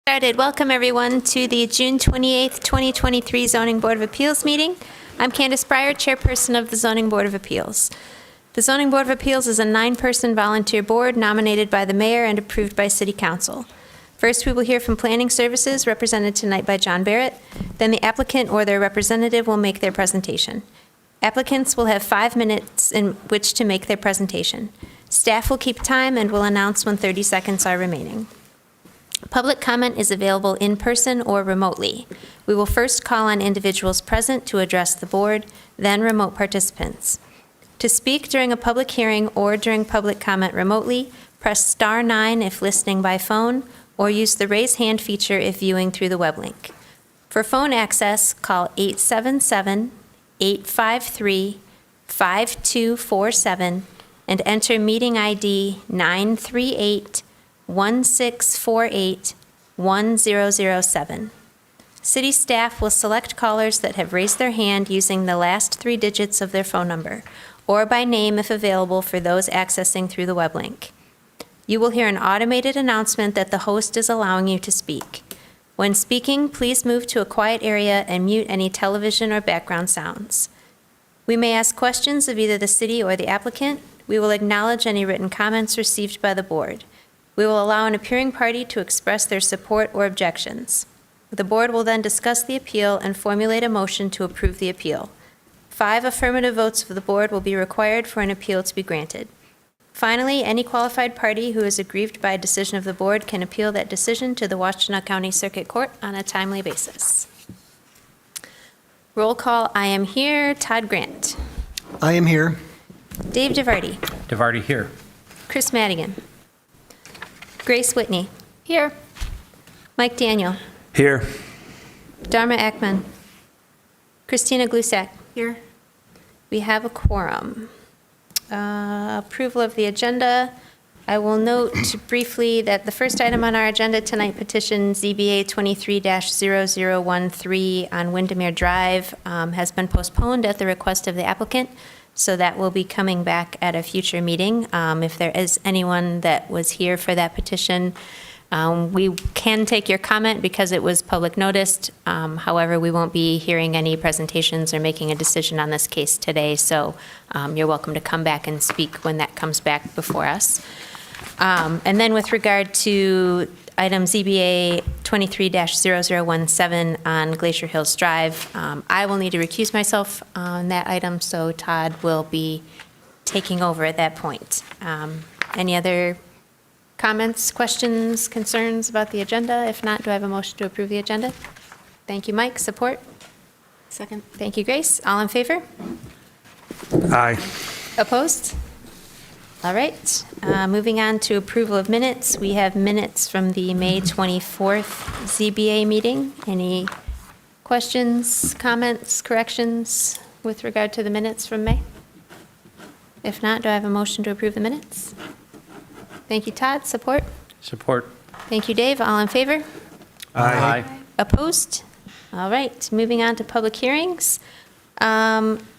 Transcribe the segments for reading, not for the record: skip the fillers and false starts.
Started. Welcome everyone to the June 28th, 2023 Zoning Board of Appeals meeting. I'm Candace Breyer, Chairperson of the Zoning Board of Appeals. The Zoning Board of Appeals is a 9-person volunteer board nominated by the mayor and approved by City Council. First, we will hear from Planning Services, represented tonight by John Barrett. Then the applicant or their representative will make their presentation. Applicants will have 5 minutes in which to make their presentation. Staff will keep time and will announce when 30 seconds are remaining. Public comment is available in person or remotely. We will first call on individuals present to address the board, then remote participants. To speak during a public hearing or during public comment remotely, press star 9 if listening by phone, or use the raise hand feature if viewing through the web link. For phone access, call 877-853-5247 and enter meeting ID 938-1648-1007. City staff will select callers that have raised their hand using the last 3 digits of their phone number, or by name if available for those accessing through the web link. You will hear an automated announcement that the host is allowing you to speak. When speaking, please move to a quiet area and mute any television or background sounds. We may ask questions of either the city or the applicant. We will acknowledge any written comments received by the board. We will allow an appearing party to express their support or objections. The board will then discuss the appeal and formulate a motion to approve the appeal. 5 affirmative votes of the board will be required for an appeal to be granted. Finally, any qualified party who is aggrieved by a decision of the board can appeal that decision to the Washtenaw County Circuit Court on a timely basis. Roll call, I am here. Todd Grant. I am here. Dave DeVarty. DeVarty here. Chris Madigan. Grace Whitney. Here. Mike Daniel. Here. Dharma Ekman. Christina Glusak. Here. We have a quorum. Approval of the agenda. I will note briefly that the first item on our agenda tonight, petition ZBA 23-0013 on Windermere Drive, has been postponed at the request of the applicant, so that will be coming back at a future meeting. If there is anyone that was here for that petition, we can take your comment because it was public noticed. However, we won't be hearing any presentations or making a decision on this case today, so you're welcome to come back and speak when that comes back before us. And then with regard to item ZBA 23-0017 on Glacier Hills Drive, I will need to recuse myself on that item, so Todd will be taking over at that point. Any other comments, questions, concerns about the agenda? If not, do I have a motion to approve the agenda? Thank you, Mike. Support? Second. Thank you, Grace. All in favor? Aye. Opposed? All right. Moving on to approval of minutes. We have minutes from the May 24th ZBA meeting. Any questions, comments, corrections with regard to the minutes from May? If not, do I have a motion to approve the minutes? Thank you, Todd. Support? Support. Thank you, Dave. All in favor? Aye. Opposed? All right, moving on to public hearings.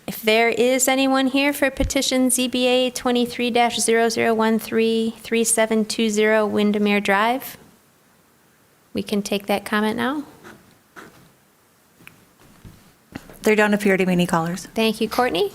If there is anyone here for petition ZBA 23-0013-3720 Windermere Drive, we can take that comment now. There don't appear to be any callers. Thank you, Courtney.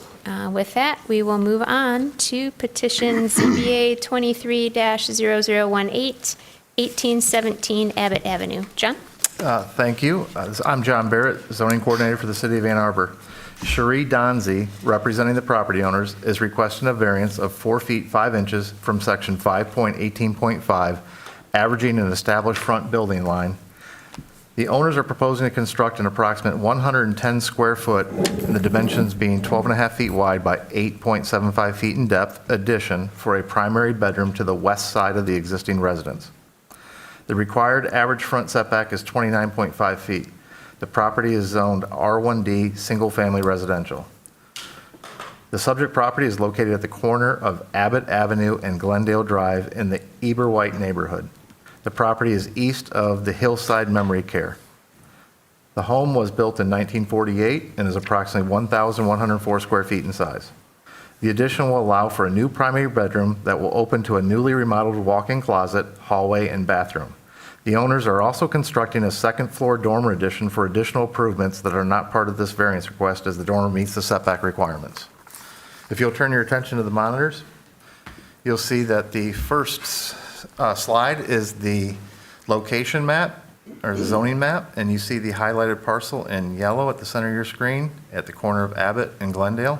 With that, we will move on to petition ZBA 23-0018, 1817 Abbott Avenue. John? Thank you. I'm John Barrett, zoning coordinator for the city of Ann Arbor. Cherie Donzi, representing the property owners, is requesting a variance of 4 feet 5 inches from section 5.18.5, averaging an established front building line. The owners are proposing to construct an approximate 110 square foot, and the dimensions being 12.5 feet wide by 8.75 feet in depth addition for a primary bedroom to the west side of the existing residence. The required average front setback is 29.5 feet. The property is zoned R1D Single Family Residential. The subject property is located at the corner of Abbott Avenue and Glendale Drive in the Eberwhite neighborhood. The property is east of the Hillside Memory Care. The home was built in 1948 and is approximately 1,104 square feet in size. The addition will allow for a new primary bedroom that will open to a newly remodeled walk-in closet, hallway, and bathroom. The owners are also constructing a second-floor dormer addition for additional improvements that are not part of this variance request, as the dormer meets the setback requirements. If you'll turn your attention to the monitors, you'll see that the first slide is the location map, or the zoning map, and you see the highlighted parcel in yellow at the center of your screen at the corner of Abbott and Glendale.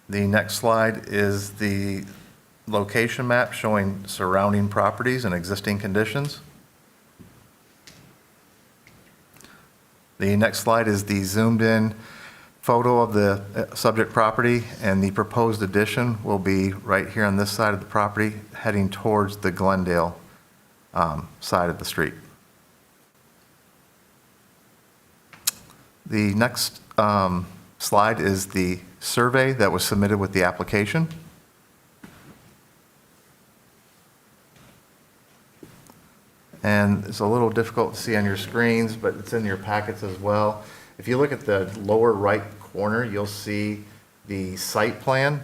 The next slide is the location map showing surrounding properties and existing conditions. The next slide is the zoomed-in photo of the subject property, and the proposed addition will be right here on this side of the property, heading towards the Glendale side of the street. The next slide is the survey that was submitted with the application. And it's a little difficult to see on your screens, but it's in your packets as well. If you look at the lower right corner, you'll see the site plan,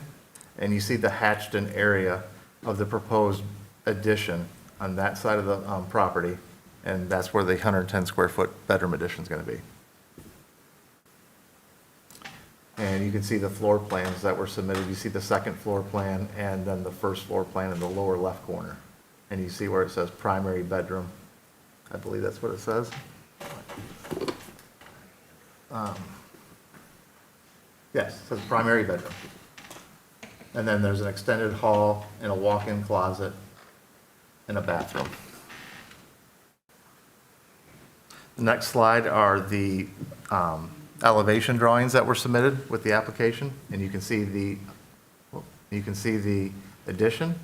and you see the hatched-in area of the proposed addition on that side of the property, and that's where the 110 square foot bedroom addition is going to be. And you can see the floor plans that were submitted. You see the second floor plan and then the first floor plan in the lower left corner. And you see where it says primary bedroom. I believe that's what it says. Yes, it says primary bedroom. And then there's an extended hall and a walk-in closet and a bathroom. The next slide are the elevation drawings that were submitted with the application, and you can see the addition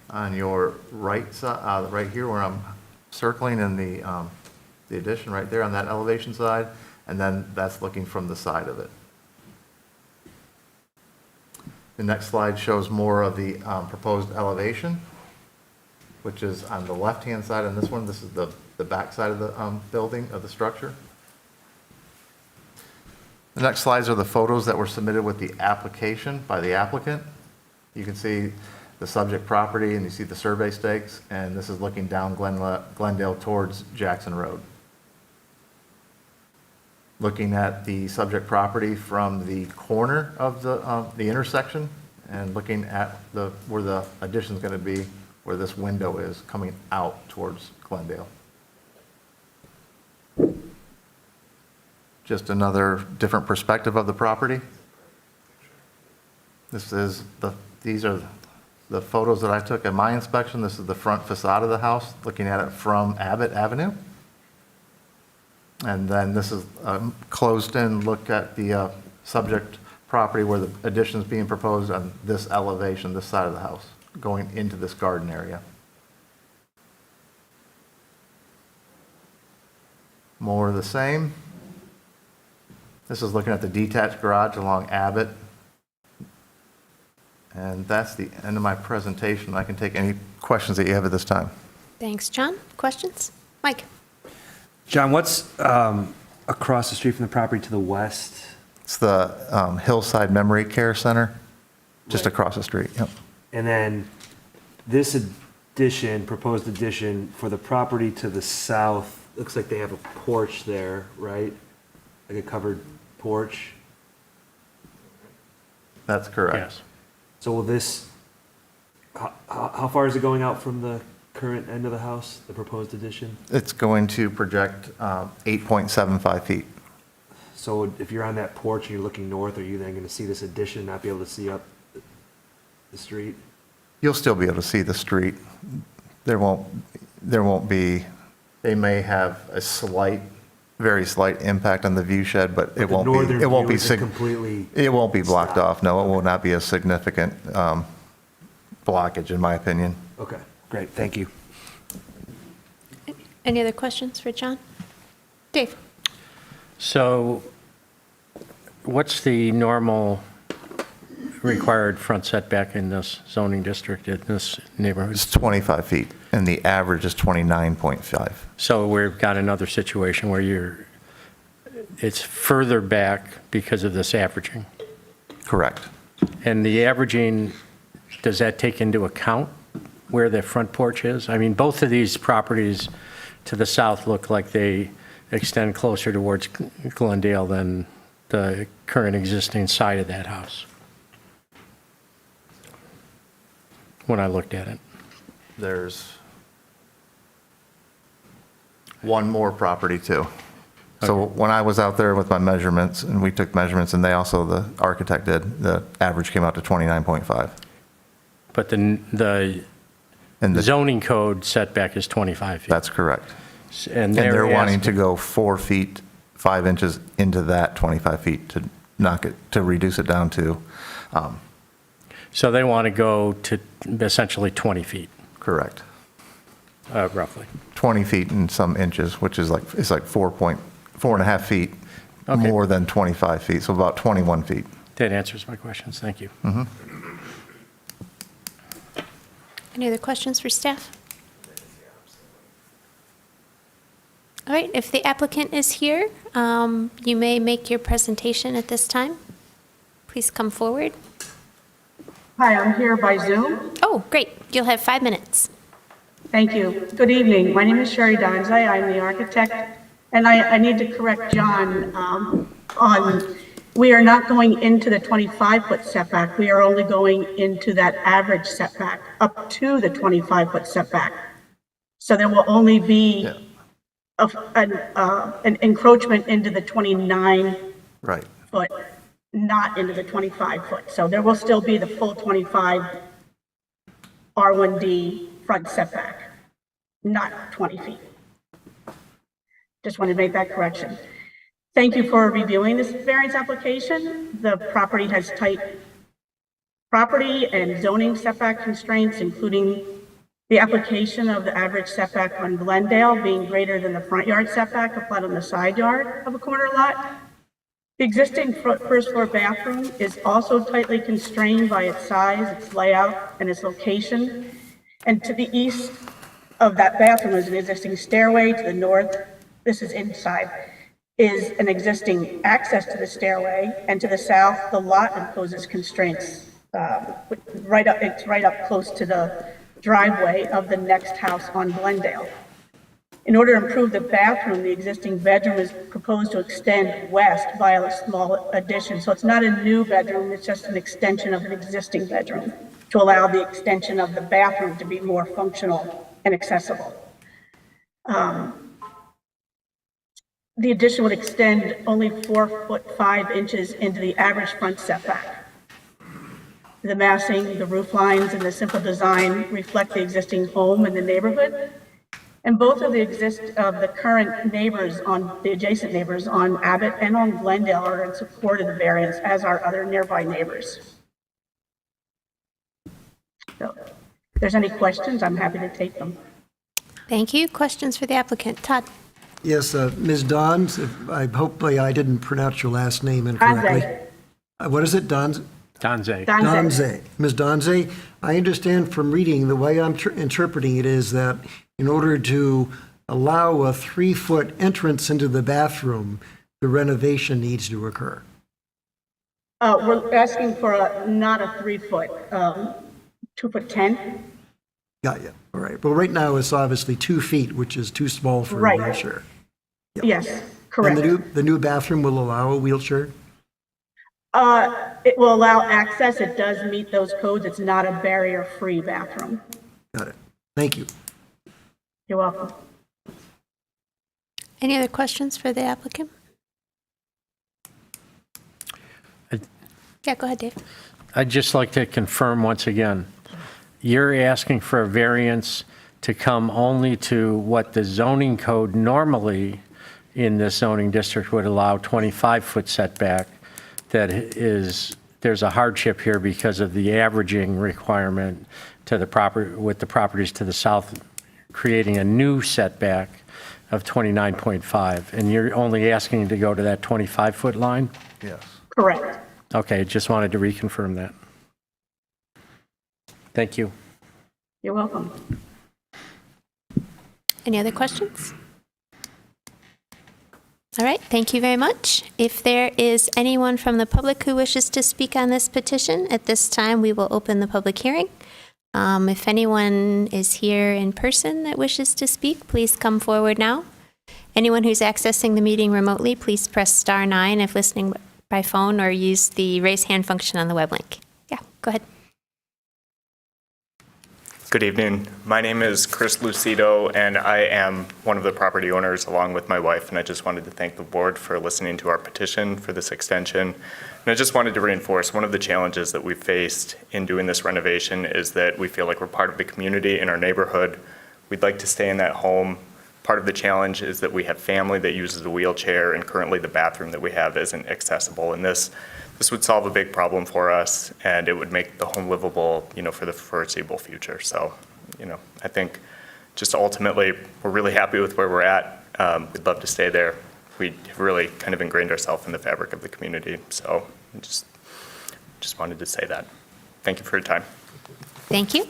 on your right side, right here where I'm circling, in the addition right there on that elevation side, and then that's looking from the side of it. The next slide shows more of the proposed elevation, which is on the left-hand side on this one. This is the back side of the building, of the structure. The next slides are the photos that were submitted with the application by the applicant. You can see the subject property, and you see the survey stakes, and this is looking down Glendale towards Jackson Road. Looking at the subject property from the corner of the intersection, and looking at where the addition is going to be, where this window is coming out towards Glendale. Just another different perspective of the property. These are the photos that I took at my inspection. This is the front facade of the house, looking at it from Abbott Avenue. And then this is a closed-in look at the subject property where the addition is being proposed on this elevation, this side of the house, going into this garden area. More of the same. This is looking at the detached garage along Abbott. And that's the end of my presentation. I can take any questions that you have at this time. Thanks, John. Questions? Mike? John, what's across the street from the property to the west? It's the Hillside Memory Care Center, just Right. across the street. Yep. And then this addition, proposed addition for the property to the south, looks like they have a porch there, right? Like a covered porch. That's correct. Yes. So will this, how far is it going out from the current end of the house, the proposed addition? It's going to project 8.75 feet. So if you're on that porch and you're looking north, are you then going to see this addition, not be able to see up the street? You'll still be able to see the street. There won't be, they may have a very slight impact on the view shed, but it won't be, Completely. it won't be blocked stopped. off. No, it will not be a significant blockage, in my opinion. Okay, great, thank you. Any other questions for John? Dave? So what's the normal required front setback in this zoning district, in this neighborhood? It's 25 feet, and the average is 29.5. So we've got another situation where it's further back because of this averaging. Correct. And the averaging, does that take into account where the front porch is? I mean, both of these properties to the south look like they extend closer towards Glendale than the current existing side of that house, when I looked at it. There's one more property too. So when I was out there with my measurements, and we took measurements, and they also, the architect did, the average came out to 29.5. But the And zoning code setback is 25 feet. that's correct. And And they're wanting to asking- go 4 feet, 5 inches into that 25 feet to knock it, to reduce it down to, So they want to go to essentially 20 feet, correct, roughly. 20 feet and some inches, which is like, it's like 4.5 feet Okay. more than 25 feet, so about 21 feet. That answers my questions. Thank you. Any other questions for staff? All right, if the applicant is here, you may make your presentation at this time. Please come forward. Hi, I'm here by Zoom. Oh, great. You'll have 5 minutes. Thank you. Good evening. My name is Sherry Donzai. I'm the architect. And I need to correct John on, we are not going into the 25-foot setback. We are only going into that average setback up to the 25-foot setback. So there will only be an encroachment into the 29-foot, Right. not into the 25-foot. So there will still be the full 25 R1D front setback, not 20 feet. Just wanted to make that correction. Thank you for reviewing this variance application. The property has tight property and zoning setback constraints, including the application of the average setback on Glendale being greater than the front yard setback applied on the side yard of a corner lot. The existing first floor bathroom is also tightly constrained by its size, its layout, and its location. And to the east of that bathroom is an existing stairway. To the north, this is inside, is an existing access to the stairway. And to the south, the lot imposes constraints. It's right up close to the driveway of the next house on Glendale. In order to improve the bathroom, the existing bedroom is proposed to extend west via a small addition. So it's not a new bedroom, it's just an extension of an existing bedroom to allow the extension of the bathroom to be more functional and accessible. The addition would extend only 4 foot 5 inches into the average front setback. The massing, the roof lines, and the simple design reflect the existing home in the neighborhood. And both of the current neighbors the adjacent neighbors on Abbott and on Glendale are in support of the variance, as are other nearby neighbors. So if there's any questions, I'm happy to take them. Thank you. Questions for the applicant? Todd? Yes, Ms. Dons, hopefully I didn't pronounce your last name incorrectly. Donze. What is it, Dons? Donze. Donze. Ms. Donze, I understand from reading, the way I'm interpreting it is that in order to allow a 3-foot entrance into the bathroom, the renovation needs to occur. We're asking for not a 3-foot, 2 foot 10. Got you. All right. Well, right now it's obviously 2 feet, which is too small for Right. a wheelchair. Yes, And correct. the new bathroom will allow a wheelchair? It will allow access. It does meet those codes. It's not a barrier-free bathroom. Got it. Thank you. You're welcome. Any other questions for the applicant? Yeah, go ahead, Dave. I'd just like to confirm once again, you're asking for a variance to come only to what the zoning code normally in this zoning district would allow, 25-foot setback. That is, there's a hardship here because of the averaging requirement to the with the properties to the south, creating a new setback of 29.5. And you're only asking to go to that 25-foot line? Yes. Correct. Okay, just wanted to reconfirm that. Thank you. You're welcome. Any other questions? All right, thank you very much. If there is anyone from the public who wishes to speak on this petition, at this time we will open the public hearing. If anyone is here in person that wishes to speak, please come forward now. Anyone who's accessing the meeting remotely, please press *9 if listening by phone, or use the raise hand function on the web link. Yeah, go ahead. Good evening. My name is Chris Lucido, and I am one of the property owners along with my wife, and I just wanted to thank the board for listening to our petition for this extension. And I just wanted to reinforce one of the challenges that we've faced in doing this renovation is that we feel like we're part of the community in our neighborhood. We'd like to stay in that home. Part of the challenge is that we have family that uses a wheelchair, and currently the bathroom that we have isn't accessible. And this would solve a big problem for us, and it would make the home livable, for the foreseeable future. So, I think just ultimately, we're really happy with where we're at. We'd love to stay there. We have really kind of ingrained ourselves in the fabric of the community. So, just wanted to say that. Thank you for your time. Thank you.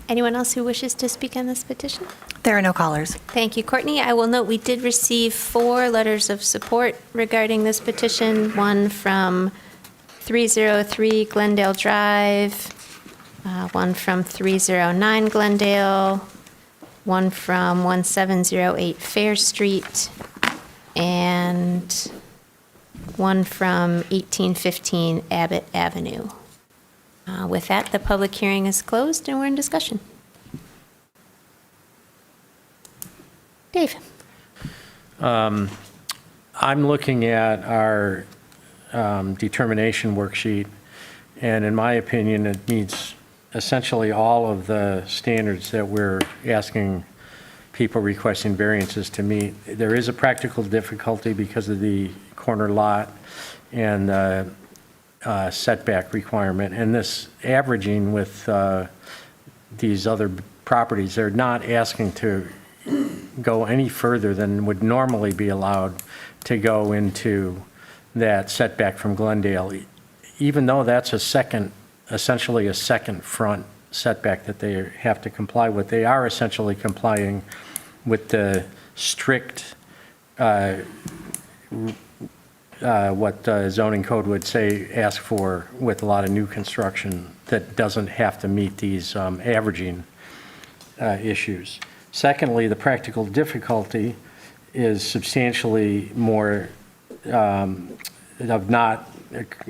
Anyone else who wishes to speak on this petition? There are no callers. Thank you, Courtney. I will note we did receive 4 letters of support regarding this petition, one from 303 Glendale Drive, one from 309 Glendale, one from 1708 Fair Street, and one from 1815 Abbott Avenue. With that, the public hearing is closed and we're in discussion. Dave. I'm looking at our determination worksheet, and in my opinion, it meets essentially all of the standards that we're asking people requesting variances to meet. There is a practical difficulty because of the corner lot and setback requirement, and this averaging with these other properties, they're not asking to go any further than would normally be allowed to go into that setback from Glendale, even though that's essentially a second front setback that they have to comply with. They are essentially complying with the strict what the zoning code would say ask for with a lot of new construction that doesn't have to meet these averaging issues. Secondly, the practical difficulty is substantially more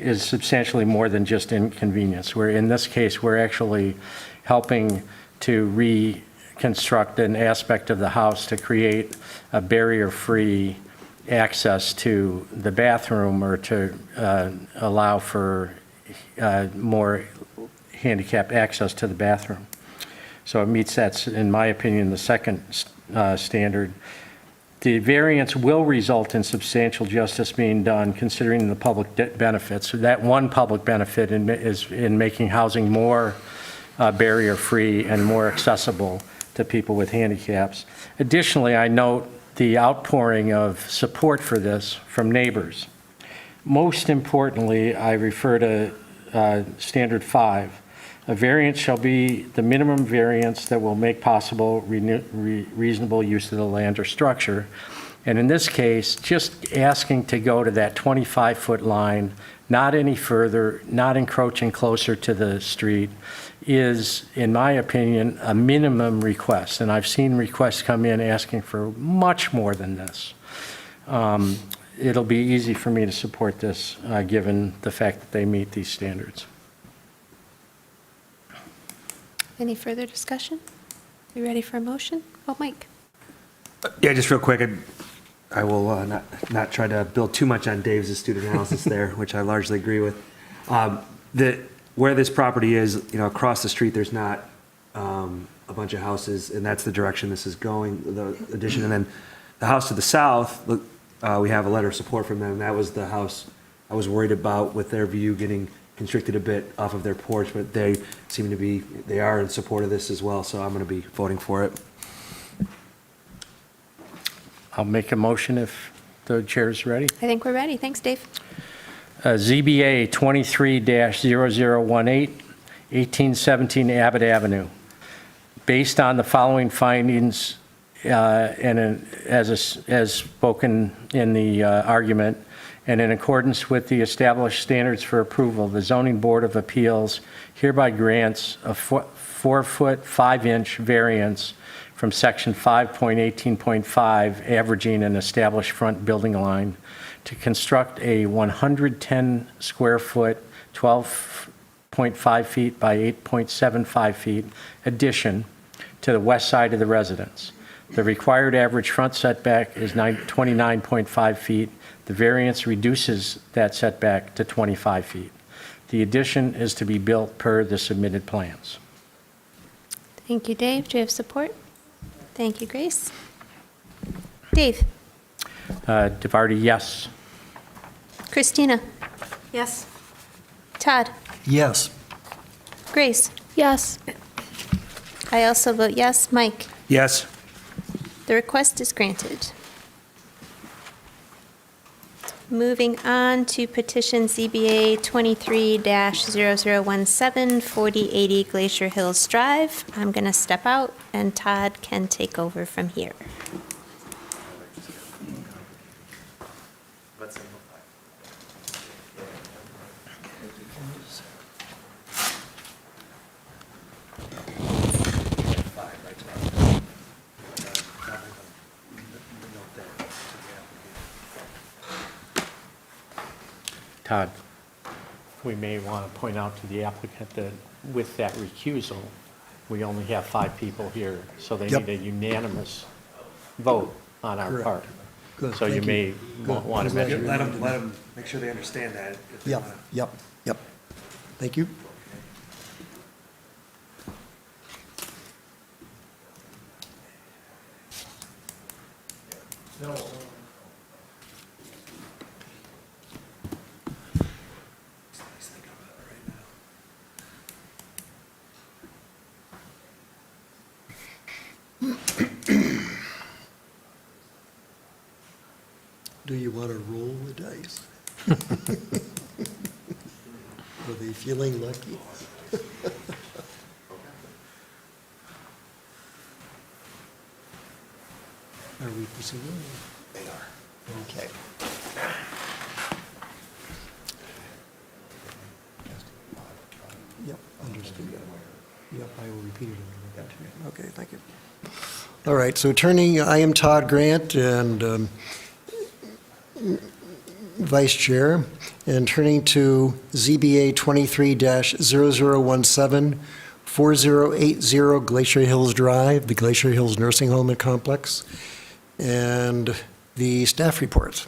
substantially more than just inconvenience. Where in this case, we're actually helping to reconstruct an aspect of the house to create a barrier-free access to the bathroom, or to allow for more handicap access to the bathroom. So it meets that, in my opinion, the second standard. The variance will result in substantial justice being done considering the public benefits. So that one public benefit is in making housing more barrier-free and more accessible to people with handicaps. Additionally, I note the outpouring of support for this from neighbors. Most importantly, I refer to Standard 5. A variance shall be the minimum variance that will make possible reasonable use of the land or structure. And in this case, just asking to go to that 25-foot line, not any further, not encroaching closer to the street, is, in my opinion, a minimum request. And I've seen requests come in asking for much more than this. It'll be easy for me to support this, given the fact that they meet these standards. Any further discussion? You ready for a motion? Oh, Mike. Yeah, just real quick, I will not try to build too much on Dave's astute analysis there, which I largely agree with. Where this property is, across the street, there's not a bunch of houses, and that's the direction this is going, the addition. And then the house to the south, look, we have a letter of support from them. That was the house I was worried about, with their view getting constricted a bit off of their porch, but they are in support of this as well, so I'm going to be voting for it. I'll make a motion if the chair is ready. I think we're ready. Thanks, Dave. ZBA 23-0018, 1817 Abbott Avenue. Based on the following findings, and as spoken in the argument, and in accordance with the established standards for approval, the Zoning Board of Appeals hereby grants a 4-foot 5-inch variance from Section 5.18.5, averaging an established front building line, to construct a 110 square foot, 12.5 feet by 8.75 feet addition to the west side of the residence. The required average front setback is 29.5 feet. The variance reduces that setback to 25 feet. The addition is to be built per the submitted plans. Thank you, Dave. Do you have support? Thank you, Grace. Dave? DeVarty, yes. Christina? Yes. Todd? Yes. Grace? Yes. I also vote yes. Mike? Yes. The request is granted. Moving on to petition ZBA 23-0017, 4080 Glacier Hills Drive. I'm going to step out, and Todd can take over from here. Todd, we may want to point out to the applicant that with that recusal, we only have 5 people here, so they Yep. need a unanimous vote on our Correct. part. Good, So you thank may you. Good. want to mention. Let them make sure they understand that. if they Yep, wanna- yep, yep. Thank you. Do you want to roll the dice? Are they feeling lucky? Are we proceeding? They are. Okay. Yep, understood. Yep, I will repeat it. Okay, thank you. All right, so I am Todd Grant, and Vice Chair, and turning to ZBA 23-0017, 4080 Glacier Hills Drive, the Glacier Hills Nursing Home and Complex, and the staff reports.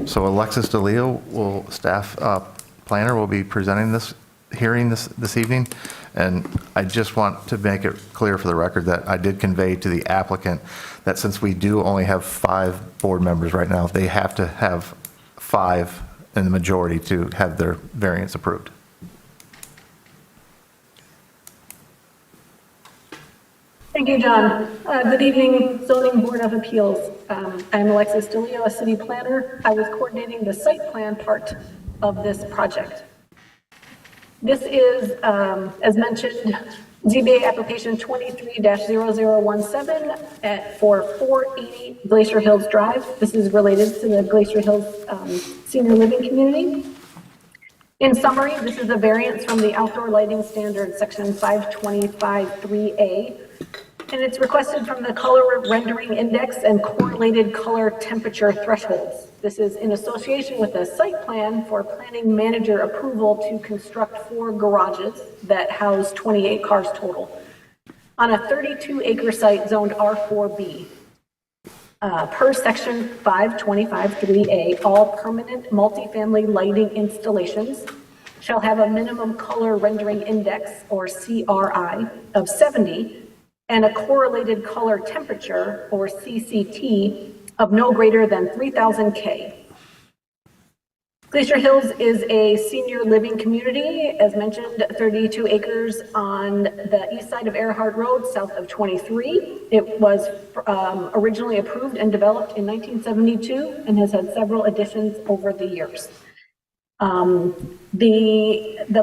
So Alexis DeLeo, staff planner, will be presenting this hearing this evening. And I just want to make it clear for the record that I did convey to the applicant that since we do only have 5 board members right now, they have to have 5 in the majority to have their variance approved. Thank you, John. Good evening, Zoning Board of Appeals. I'm Alexis DeLeo, a city planner. I was coordinating the site plan part of this project. This is, as mentioned, ZBA application 23-0017 for 480 Glacier Hills Drive. This is related to the Glacier Hills Senior Living Community. In summary, this is a variance from the outdoor lighting standard, section 525-3A, and it's requested from the color rendering index and correlated color temperature thresholds. This is in association with a site plan for planning manager approval to construct 4 garages that house 28 cars total on a 32-acre site zoned R4B. Per section 525-3A, all permanent multifamily lighting installations shall have a minimum color rendering index, or CRI, of 70 and a correlated color temperature, or CCT, of no greater than 3,000 K. Glacier Hills is a senior living community, as mentioned, 32 acres on the east side of Earhart Road, south of 23. It was originally approved and developed in 1972 and has had several additions over the years. The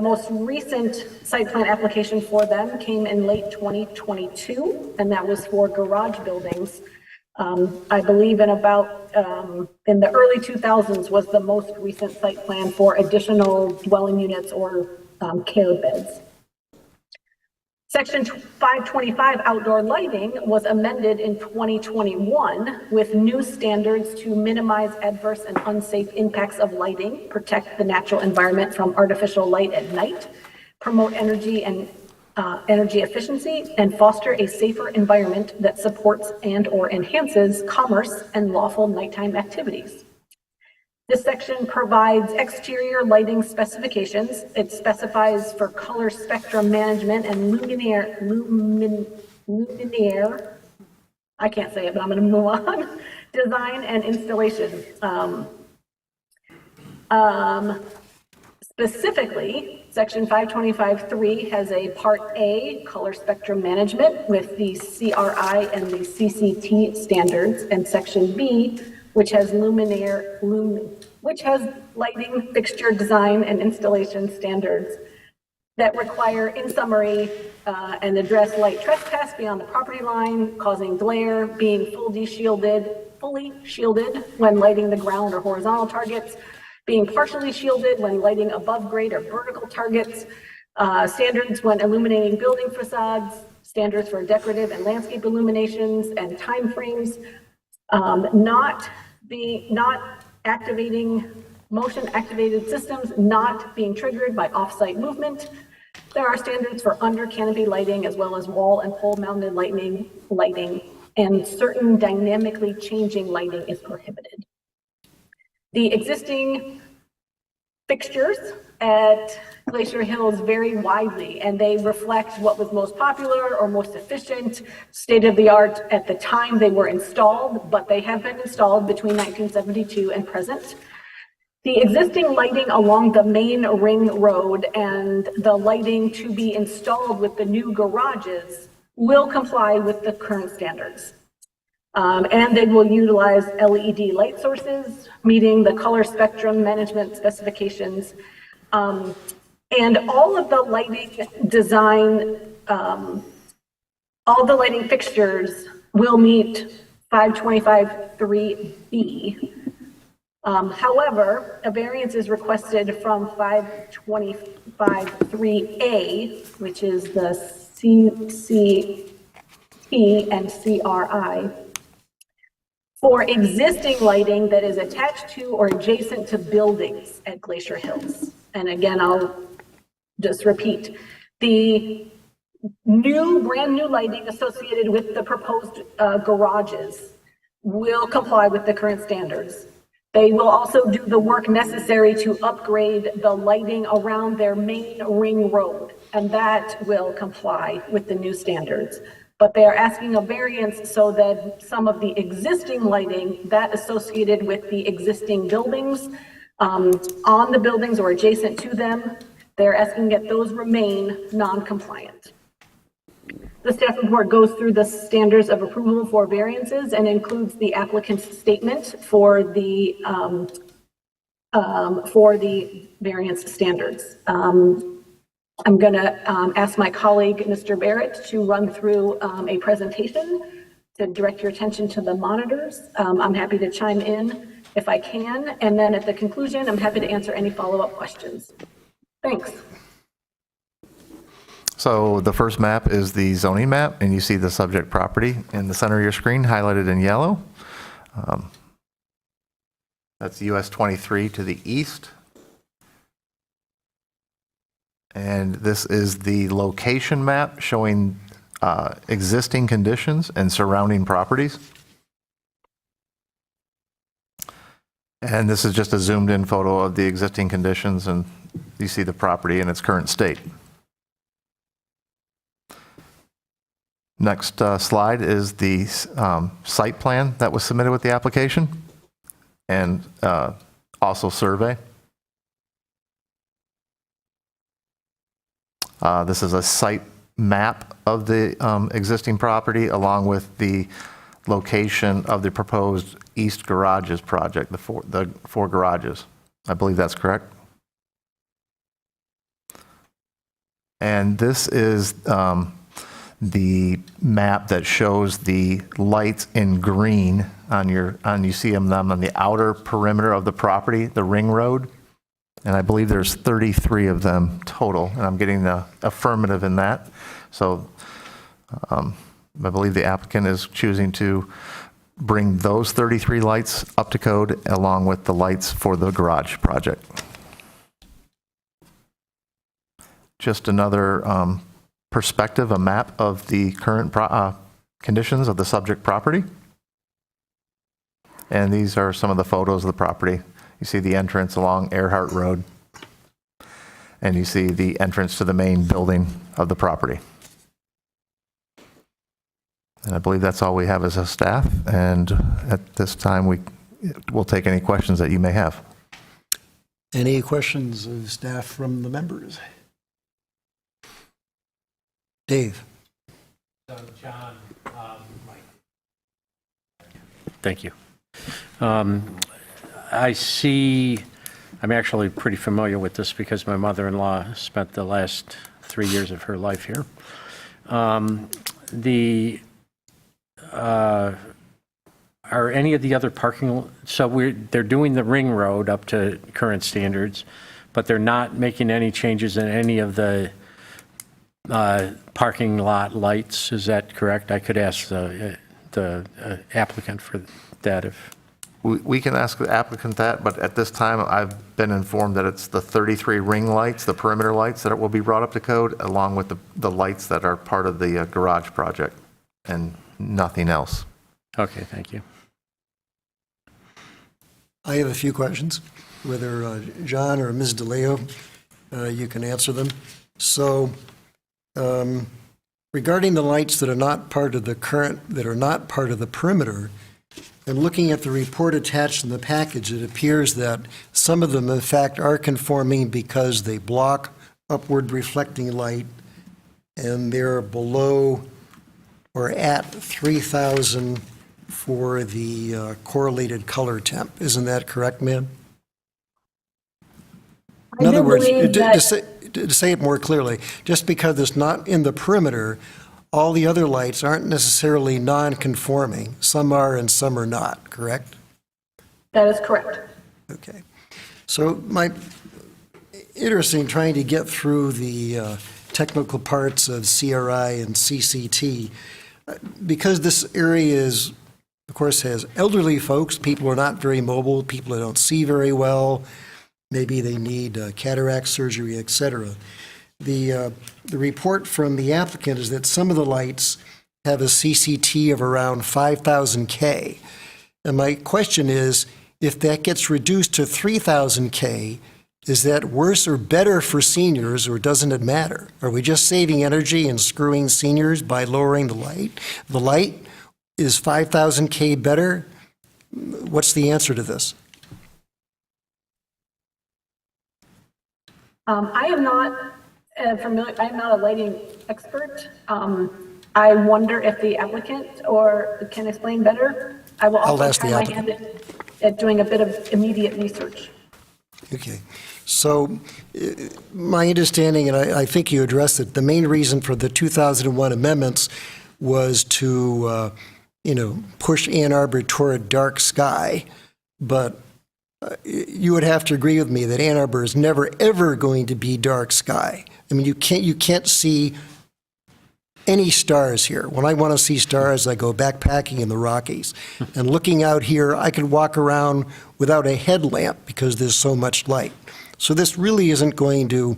most recent site plan application for them came in late 2022, and that was for garage buildings I believe in in the early 2000s was the most recent site plan for additional dwelling units or care beds. Section 525 outdoor lighting was amended in 2021 with new standards to minimize adverse and unsafe impacts of lighting, protect the natural environment from artificial light at night, promote energy efficiency, and foster a safer environment that supports and/or enhances commerce and lawful nighttime activities. This section provides exterior lighting specifications. It specifies for color spectrum management and luminaire, I can't say it, but I'm going to move on, design and installation. Specifically, Section 525.3 has a Part A, color spectrum management, with the CRI and the CCT standards, and Section B, which has lighting fixture design and installation standards that require, in summary, and address light trespass beyond the property line, causing glare, being fully shielded when lighting the ground or horizontal targets, being partially shielded when lighting above grade or vertical targets, standards when illuminating building facades, standards for decorative and landscape illuminations and timeframes, not activating motion activated systems, not being triggered by off-site movement. There are standards for under canopy lighting as well as wall and pole mounted lighting, and certain dynamically changing lighting is prohibited. The existing fixtures at Glacier Hills vary widely, and they reflect what was most popular or most efficient, state-of-the-art at the time they were installed, but they have been installed between 1972 and present. The existing lighting along the main ring road and the lighting to be installed with the new garages will comply with the current standards. And they will utilize LED light sources, meeting the color spectrum management specifications. And all of the lighting design, all the lighting fixtures will meet 525.3B. However, a variance is requested from 525.3A, which is the CCT and CRI, for existing lighting that is attached to or adjacent to buildings at Glacier Hills. And again, I'll just repeat, the brand new lighting associated with the proposed garages will comply with the current standards. They will also do the work necessary to upgrade the lighting around their main ring road, and that will comply with the new standards. But they are asking a variance so that some of the existing lighting that associated with the existing buildings, on the buildings or adjacent to them, they're asking that those remain non-compliant. The staff report goes through the standards of approval for variances and includes the applicant's statement for the variance standards. I'm going to ask my colleague, Mr. Barrett, to run through a presentation to direct your attention to the monitors. I'm happy to chime in if I can, and then at the conclusion, I'm happy to answer any follow-up questions. Thanks. So the first map is the zoning map, and you see the subject property in the center of your screen highlighted in yellow. That's US 23 to the east. And this is the location map showing existing conditions and surrounding properties. And this is just a zoomed in photo of the existing conditions, and you see the property in its current state. Next slide is the site plan that was submitted with the application, and also survey. This is a site map of the existing property along with the location of the proposed east garages project, the four garages. I believe that's correct. And this is the map that shows the lights in green you see them on the outer perimeter of the property, the ring road. And I believe there's 33 of them total, and I'm getting the affirmative in that. So I believe the applicant is choosing to bring those 33 lights up to code along with the lights for the garage project. Just another perspective, a map of the current conditions of the subject property. And these are some of the photos of the property. You see the entrance along Earhart Road, and you see the entrance to the main building of the property. And I believe that's all we have as a staff, and at this time we'll take any questions that you may have. Any questions of staff from the members? Dave? John, thank you. I see, I'm actually pretty familiar with this because my mother-in-law spent the last 3 years of her life here. Are any of the other parking, so they're doing the ring road up to current standards, but they're not making any changes in any of the parking lot lights, is that correct? I could ask the applicant for that if... We can ask the applicant that, but at this time, I've been informed that it's the 33 ring lights, the perimeter lights, that will be brought up to code, along with the lights that are part of the garage project, and nothing else. Okay, thank you. I have a few questions, whether John or Ms. DeLeo, you can answer them. So, regarding the lights that are not part of the perimeter, and looking at the report attached in the package, it appears that some of them, in fact, are conforming because they block upward reflecting light, and they're below or at 3,000 for the correlated color temp. Isn't that correct, ma'am? In other words, to say it more clearly, just because it's not in the perimeter, all the other lights aren't necessarily non-conforming. Some are and some are not, correct? That is correct. Okay. So interesting trying to get through the technical parts of CRI and CCT. Because this area is, of course, has elderly folks, people who are not very mobile, people who don't see very well, maybe they need cataract surgery, et cetera. The report from the applicant is that some of the lights have a CCT of around 5,000 K. And my question is, if that gets reduced to 3,000 K, is that worse or better for seniors, or doesn't it matter? Are we just saving energy and screwing seniors by lowering the light? The light is 5,000 K better? What's the answer to this? I am not familiar, I am not a lighting expert. I wonder if the applicant can explain better. I will also ask the try my hand at doing a bit of immediate research. Okay. So my understanding, and I think you addressed it, the main reason for the 2001 amendments was to, push Ann Arbor toward dark sky. But you would have to agree with me that Ann Arbor is never, ever going to be dark sky. I mean, you can't see any stars here. When I want to see stars, I go backpacking in the Rockies. And looking out here, I could walk around without a headlamp because there's so much light. So this really isn't going to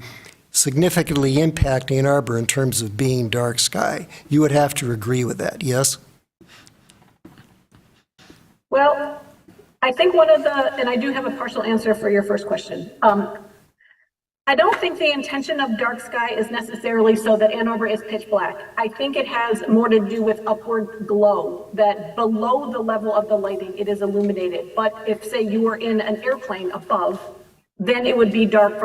significantly impact Ann Arbor in terms of being dark sky. You would have to agree with that, yes? Well, I think and I do have a partial answer for your first question. I don't think the intention of dark sky is necessarily so that Ann Arbor is pitch black. I think it has more to do with upward glow, that below the level of the lighting, it is illuminated. But if, say, you were in an airplane above, then it would be dark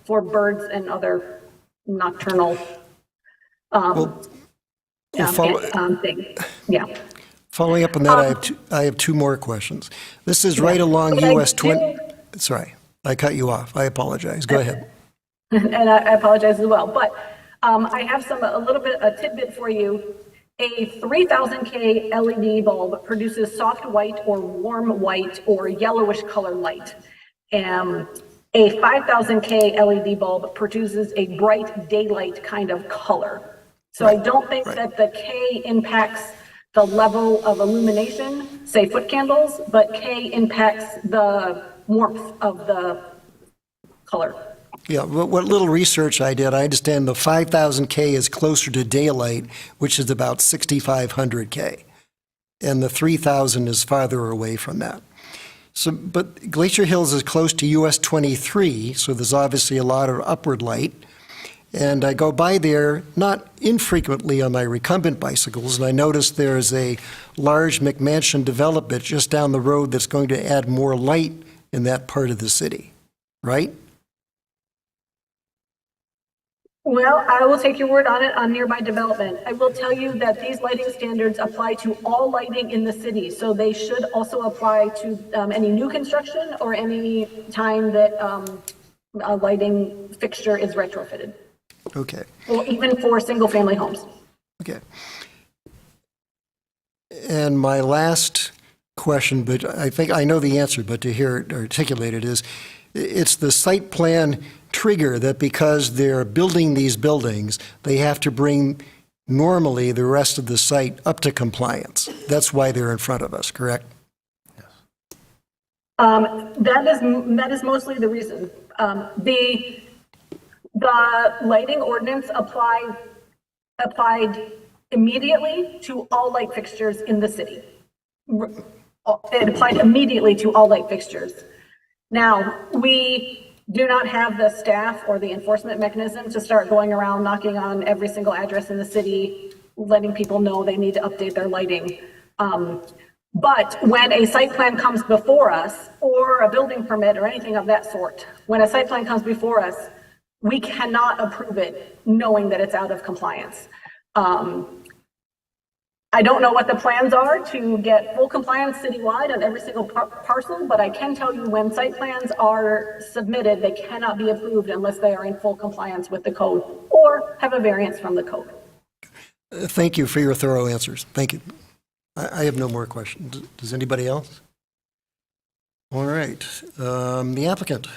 for birds and other nocturnal things. Yeah. Following up on that, I have two more questions. This is right along US 20. Sorry, I cut you off. I apologize. Go ahead. And I apologize as well. But I have a tidbit for you. A 3000 K LED bulb produces soft white or warm white or yellowish color light. A 5000 K LED bulb produces a bright daylight kind of color. So I don't think that the K impacts the level of illumination, say foot candles, but K impacts the warmth of the color. Yeah, what little research I did, I understand the 5,000 K is closer to daylight, which is about 6,500 K. And the 3,000 is farther away from that. So, but Glacier Hills is close to US 23, so there's obviously a lot of upward light. And I go by there not infrequently on my recumbent bicycles, and I notice there's a large McMansion development just down the road that's going to add more light in that part of the city, right? Well, I will take your word on it on nearby development. I will tell you that these lighting standards apply to all lighting in the city, so they should also apply to any new construction or any time that a lighting fixture is retrofitted, Okay. or even for single-family homes. Okay. And my last question, but I think I know the answer, but to hear it articulated is, it's the site plan trigger that because they're building these buildings, they have to bring normally the rest of the site up to compliance. That's why they're in front of us, correct? That is mostly the reason. The lighting ordinance applied immediately to all light fixtures in the city. It applied immediately to all light fixtures. Now, we do not have the staff or the enforcement mechanism to start going around knocking on every single address in the city, letting people know they need to update their lighting. But when a site plan comes before us, or a building permit or anything of that sort, when a site plan comes before us, we cannot approve it knowing that it's out of compliance. I don't know what the plans are to get full compliance citywide on every single parcel, but I can tell you when site plans are submitted, they cannot be approved unless they are in full compliance with the code or have a variance from the code. Thank you for your thorough answers. Thank you. I have no more questions. Does anybody else? All right. The applicant.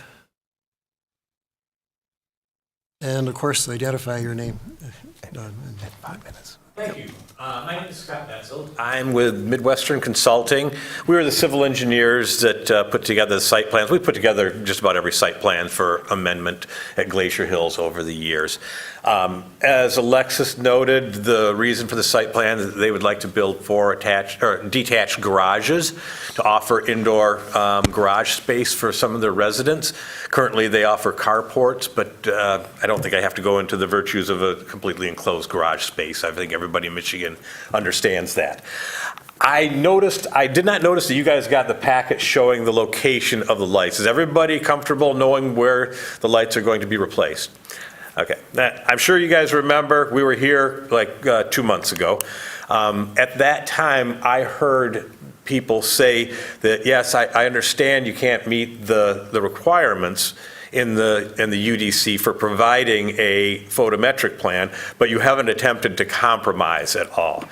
And of course, identify your name. 5 minutes. Thank you. My name is Scott Netzel. I'm with Midwestern Consulting. We were the civil engineers that put together the site plans. We put together just about every site plan for amendment at Glacier Hills over the years. As Alexis noted, the reason for the site plan is that they would like to build 4 detached garages to offer indoor garage space for some of their residents. Currently, they offer carports, but I don't think I have to go into the virtues of a completely enclosed garage space. I think everybody in Michigan understands that. I did not notice that you guys got the packet showing the location of the lights. Is everybody comfortable knowing where the lights are going to be replaced? Okay, I'm sure you guys remember, we were here like 2 months ago. At that time, I heard people say that, yes, I understand you can't meet the requirements in the UDC for providing a photometric plan, but you haven't attempted to compromise at all.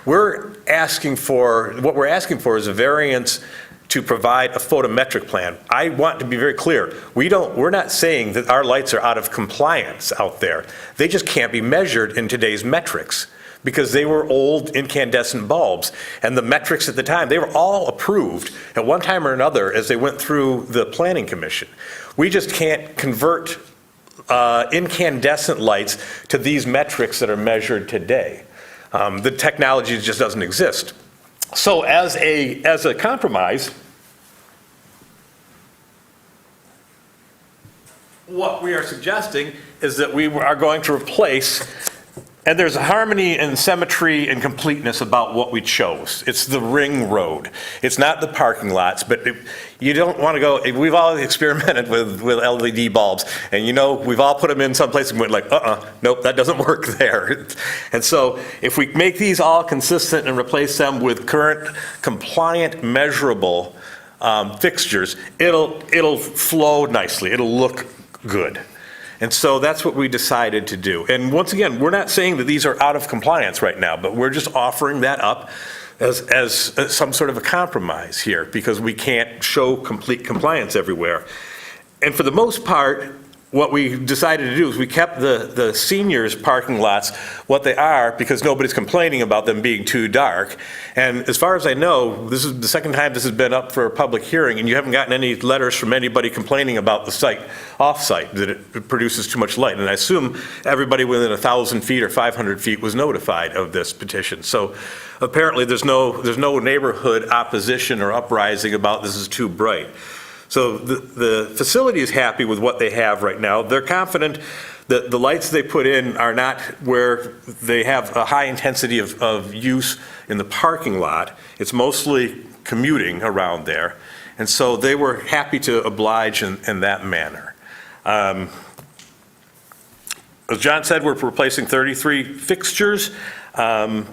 What we're asking for is a variance to provide a photometric plan. I want to be very clear. We're not saying that our lights are out of compliance out there. They just can't be measured in today's metrics because they were old incandescent bulbs. And the metrics at the time, they were all approved at one time or another as they went through the Planning Commission. We just can't convert incandescent lights to these metrics that are measured today. The technology just doesn't exist. So as a compromise, what we are suggesting is that we are going to replace, and there's a harmony and symmetry and completeness about what we chose. It's the ring road. It's not the parking lots, but you don't want to go, we've all experimented with LED bulbs, and we've all put them in some place and went like, nope, that doesn't work there. And so if we make these all consistent and replace them with current compliant measurable fixtures, it'll flow nicely. It'll look good. And so that's what we decided to do. And once again, we're not saying that these are out of compliance right now, but we're just offering that up as some sort of a compromise here, because we can't show complete compliance everywhere. And for the most part, what we decided to do is we kept the seniors' parking lots what they are, because nobody's complaining about them being too dark. And as far as I know, this is the second time this has been up for a public hearing, and you haven't gotten any letters from anybody complaining about the site, off-site, that it produces too much light. And I assume everybody within 1,000 feet or 500 feet was notified of this petition. So apparently there's no neighborhood opposition or uprising about this is too bright. So the facility is happy with what they have right now. They're confident that the lights they put in are not where they have a high intensity of use in the parking lot. It's mostly commuting around there. And so they were happy to oblige in that manner. As John said, we're replacing 33 fixtures. And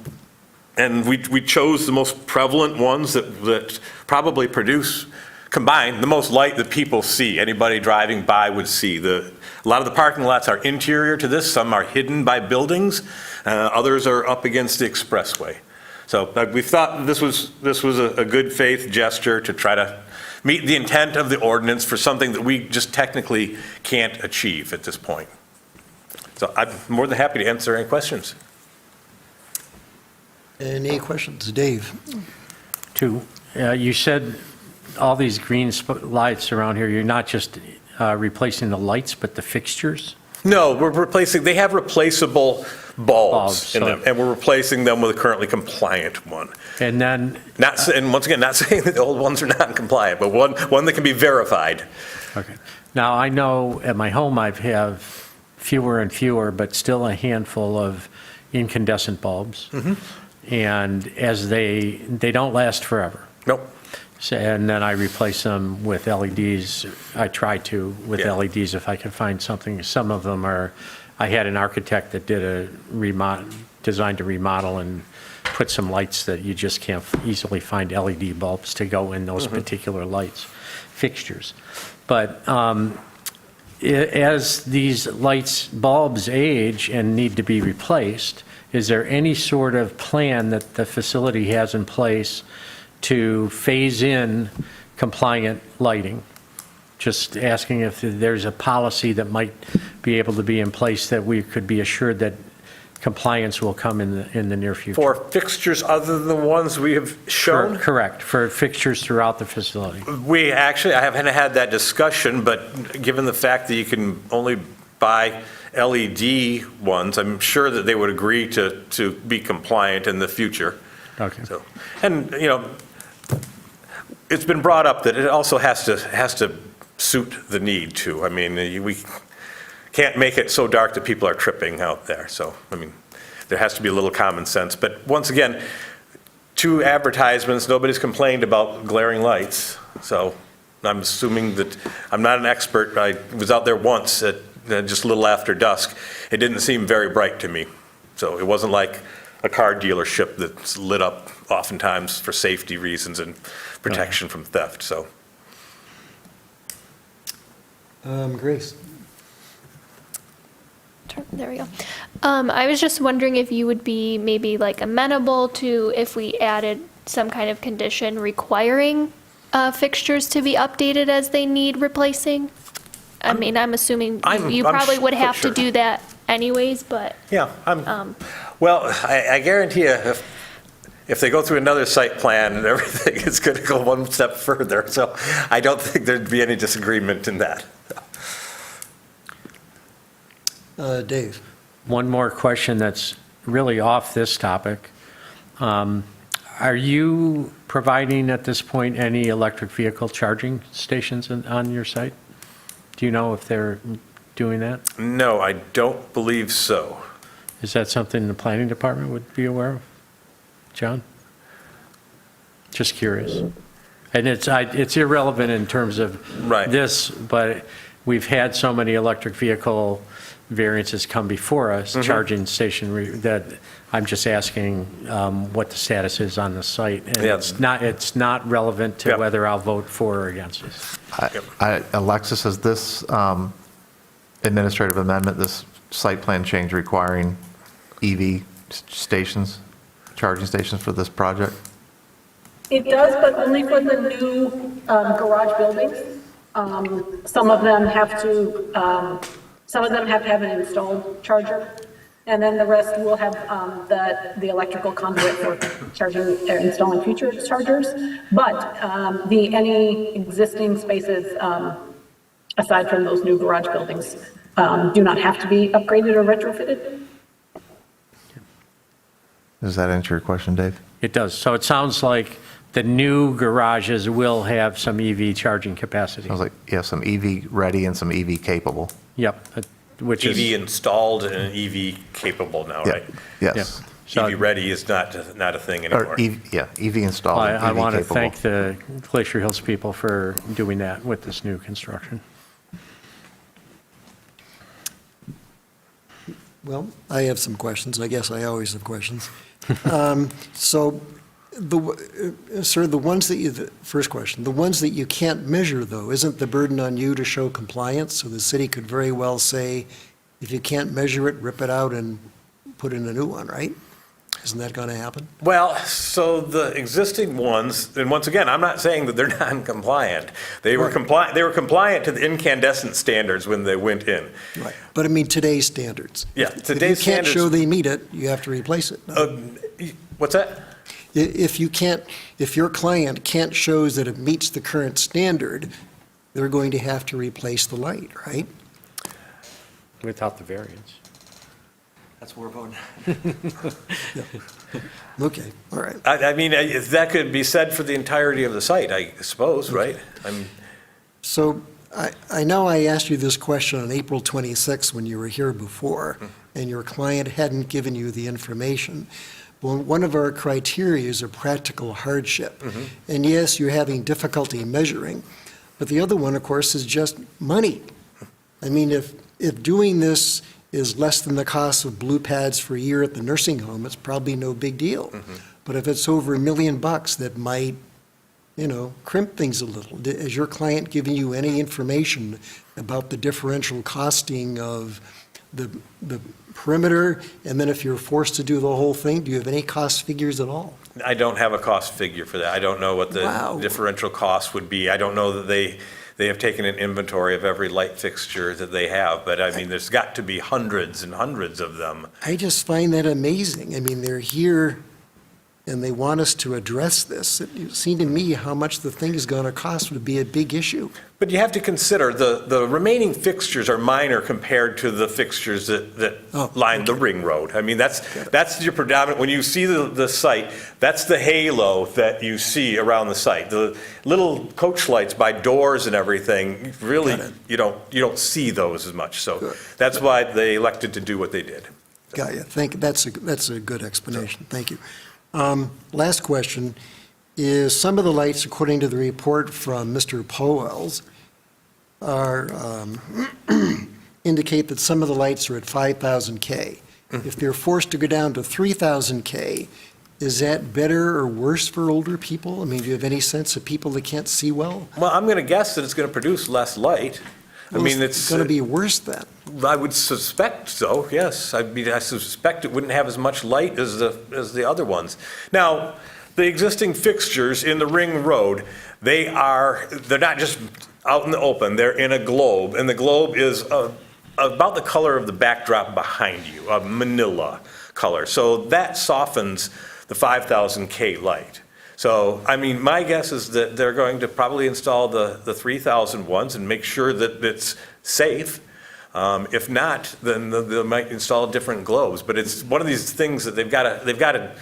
we chose the most prevalent ones that probably produce combined the most light that people see, anybody driving by would see. A lot of the parking lots are interior to this, some are hidden by buildings, others are up against the expressway. So we thought this was a good faith gesture to try to meet the intent of the ordinance for something that we just technically can't achieve at this point. So I'm more than happy to answer any questions. Any questions? Dave? You said all these green lights around here, you're not just replacing the lights, but the fixtures? No, they have replaceable bulbs in them, and we're replacing them with a currently compliant one. And then... And once again, not saying that the old ones are not compliant, but one that can be verified. Okay. Now, I know at my home I have fewer and fewer, but still a handful of incandescent bulbs. Mm-hmm. And as they don't last forever. Nope. So, and then I replace them with LEDs. I try to with LEDs if I can find something. Some of them are, I had an architect that did designed a remodel and put some lights that you just can't easily find LED bulbs to go in those particular fixtures. But as these bulbs age and need to be replaced, is there any sort of plan that the facility has in place to phase in compliant lighting? Just asking if there's a policy that might be able to be in place that we could be assured that compliance will come in the near future. For fixtures other than the ones we have shown? Correct, for fixtures throughout the facility. I haven't had that discussion, but given the fact that you can only buy LED ones, I'm sure that they would agree to be compliant in the future. Okay. So, and it's been brought up that it also has to suit the need too. I mean, we can't make it so dark that people are tripping out there. So, I mean, there has to be a little common sense. But once again, 2 advertisements, nobody's complained about glaring lights. So I'm assuming that, I'm not an expert, I was out there once at just a little after dusk. It didn't seem very bright to me. So it wasn't like a car dealership that's lit up oftentimes for safety reasons and protection from theft, so. Grace? There we go. I was just wondering if you would be maybe like amenable to if we added some kind of condition requiring fixtures to be updated as they need replacing? I mean, I'm assuming you probably would have to do that anyways, but. Yeah, well, I guarantee you, if they go through another site plan and everything, it's going to go one step further. So I don't think there'd be any disagreement in that. Dave? One more question that's really off this topic. Are you providing at this point any electric vehicle charging stations on your site? Do you know if they're doing that? No, I don't believe so. Is that something the planning department would be aware of? John? Just curious. And it's irrelevant in terms of this, but we've had so many electric vehicle variances come before us, charging station, that I'm just asking what the status is on the site. And it's not relevant to whether I'll vote for or against this. Alexis, is this administrative amendment, this site plan change requiring EV stations, charging stations for this project? It does, but only for the new garage buildings. Some of them have to, some of them have to have an installed charger, and then the rest will have the electrical conduit for charging or installing future chargers. But any existing spaces, aside from those new garage buildings, do not have to be upgraded or retrofitted. Does that answer your question, Dave? It does. So it sounds like the new garages will have some EV charging capacity. Sounds like, yeah, some EV ready and some EV capable. Yep, which EV is, installed and EV capable now, Yeah. right? Yes. So- EV ready is not a thing anymore. Or EV installed and I EV want to capable. thank the Glacier Hills people for doing that with this new construction. Well, I have some questions. I guess I always have questions. So, sir, the ones that first question, the ones that you can't measure, though, isn't the burden on you to show compliance? So the city could very well say, if you can't measure it, rip it out and put in a new one, right? Isn't that going to happen? Well, so the existing ones, and once again, I'm not saying that they're non-compliant. They were Right. They were compliant to the incandescent standards when they went in. Right. But I mean, today's standards. Yeah, If today's you can't show standards. they meet it, you have to replace it. What's that? If you can't, if your client can't show that it meets the current standard, they're going to have to replace the light, right? Without the variance. That's what we're voting. Okay, all right. I mean, that could be said for the entirety of the site, I suppose, right? So I know I asked you this question on April 26th when you were here before, and your client hadn't given you the information. Well, one of our criteria is a practical hardship. And yes, you're having difficulty measuring, but the other one, of course, is just money. I mean, if doing this is less than the cost of blue pads for a year at the nursing home, it's probably no big deal. But if it's over $1 million, that might, crimp things a little. Has your client given you any information about the differential costing of the perimeter? And then if you're forced to do the whole thing, do you have any cost figures at all? I don't have a cost figure for that. I don't know what the Wow. differential cost would be. I don't know that they have taken an inventory of every light fixture that they have, but I mean, there's got to be hundreds and hundreds of them. I just find that amazing. I mean, they're here and they want us to address this. It seemed to me how much the thing is going to cost would be a big issue. But you have to consider the remaining fixtures are minor compared to the fixtures that Oh, line the ring road. I mean, that's your predominant, when you see the site, that's the halo that you see around the site. The little coach lights by doors and everything, really, Got it. you don't see those as much. So Good. that's why they elected to do what they did. Got you. That's a good explanation. Thank you. Last question is, some of the lights, according to the report from Mr. Powell's, are, indicate that some of the lights are at 5,000 K. If they're forced to go down to 3,000 K, is that better or worse for older people? I mean, do you have any sense of people that can't see well? Well, I'm going to guess that it's going to produce less light. I mean, it's going to be worse then. I would suspect so, yes. I suspect it wouldn't have as much light as the other ones. Now, the existing fixtures in the ring road, they're not just out in the open, they're in a globe, and the globe is about the color of the backdrop behind you, a manila color. So that softens the 5,000 K light. So, I mean, my guess is that they're going to probably install the 3,000 ones and make sure that it's safe. If not, then they might install different globes. But it's one of these things that they've got to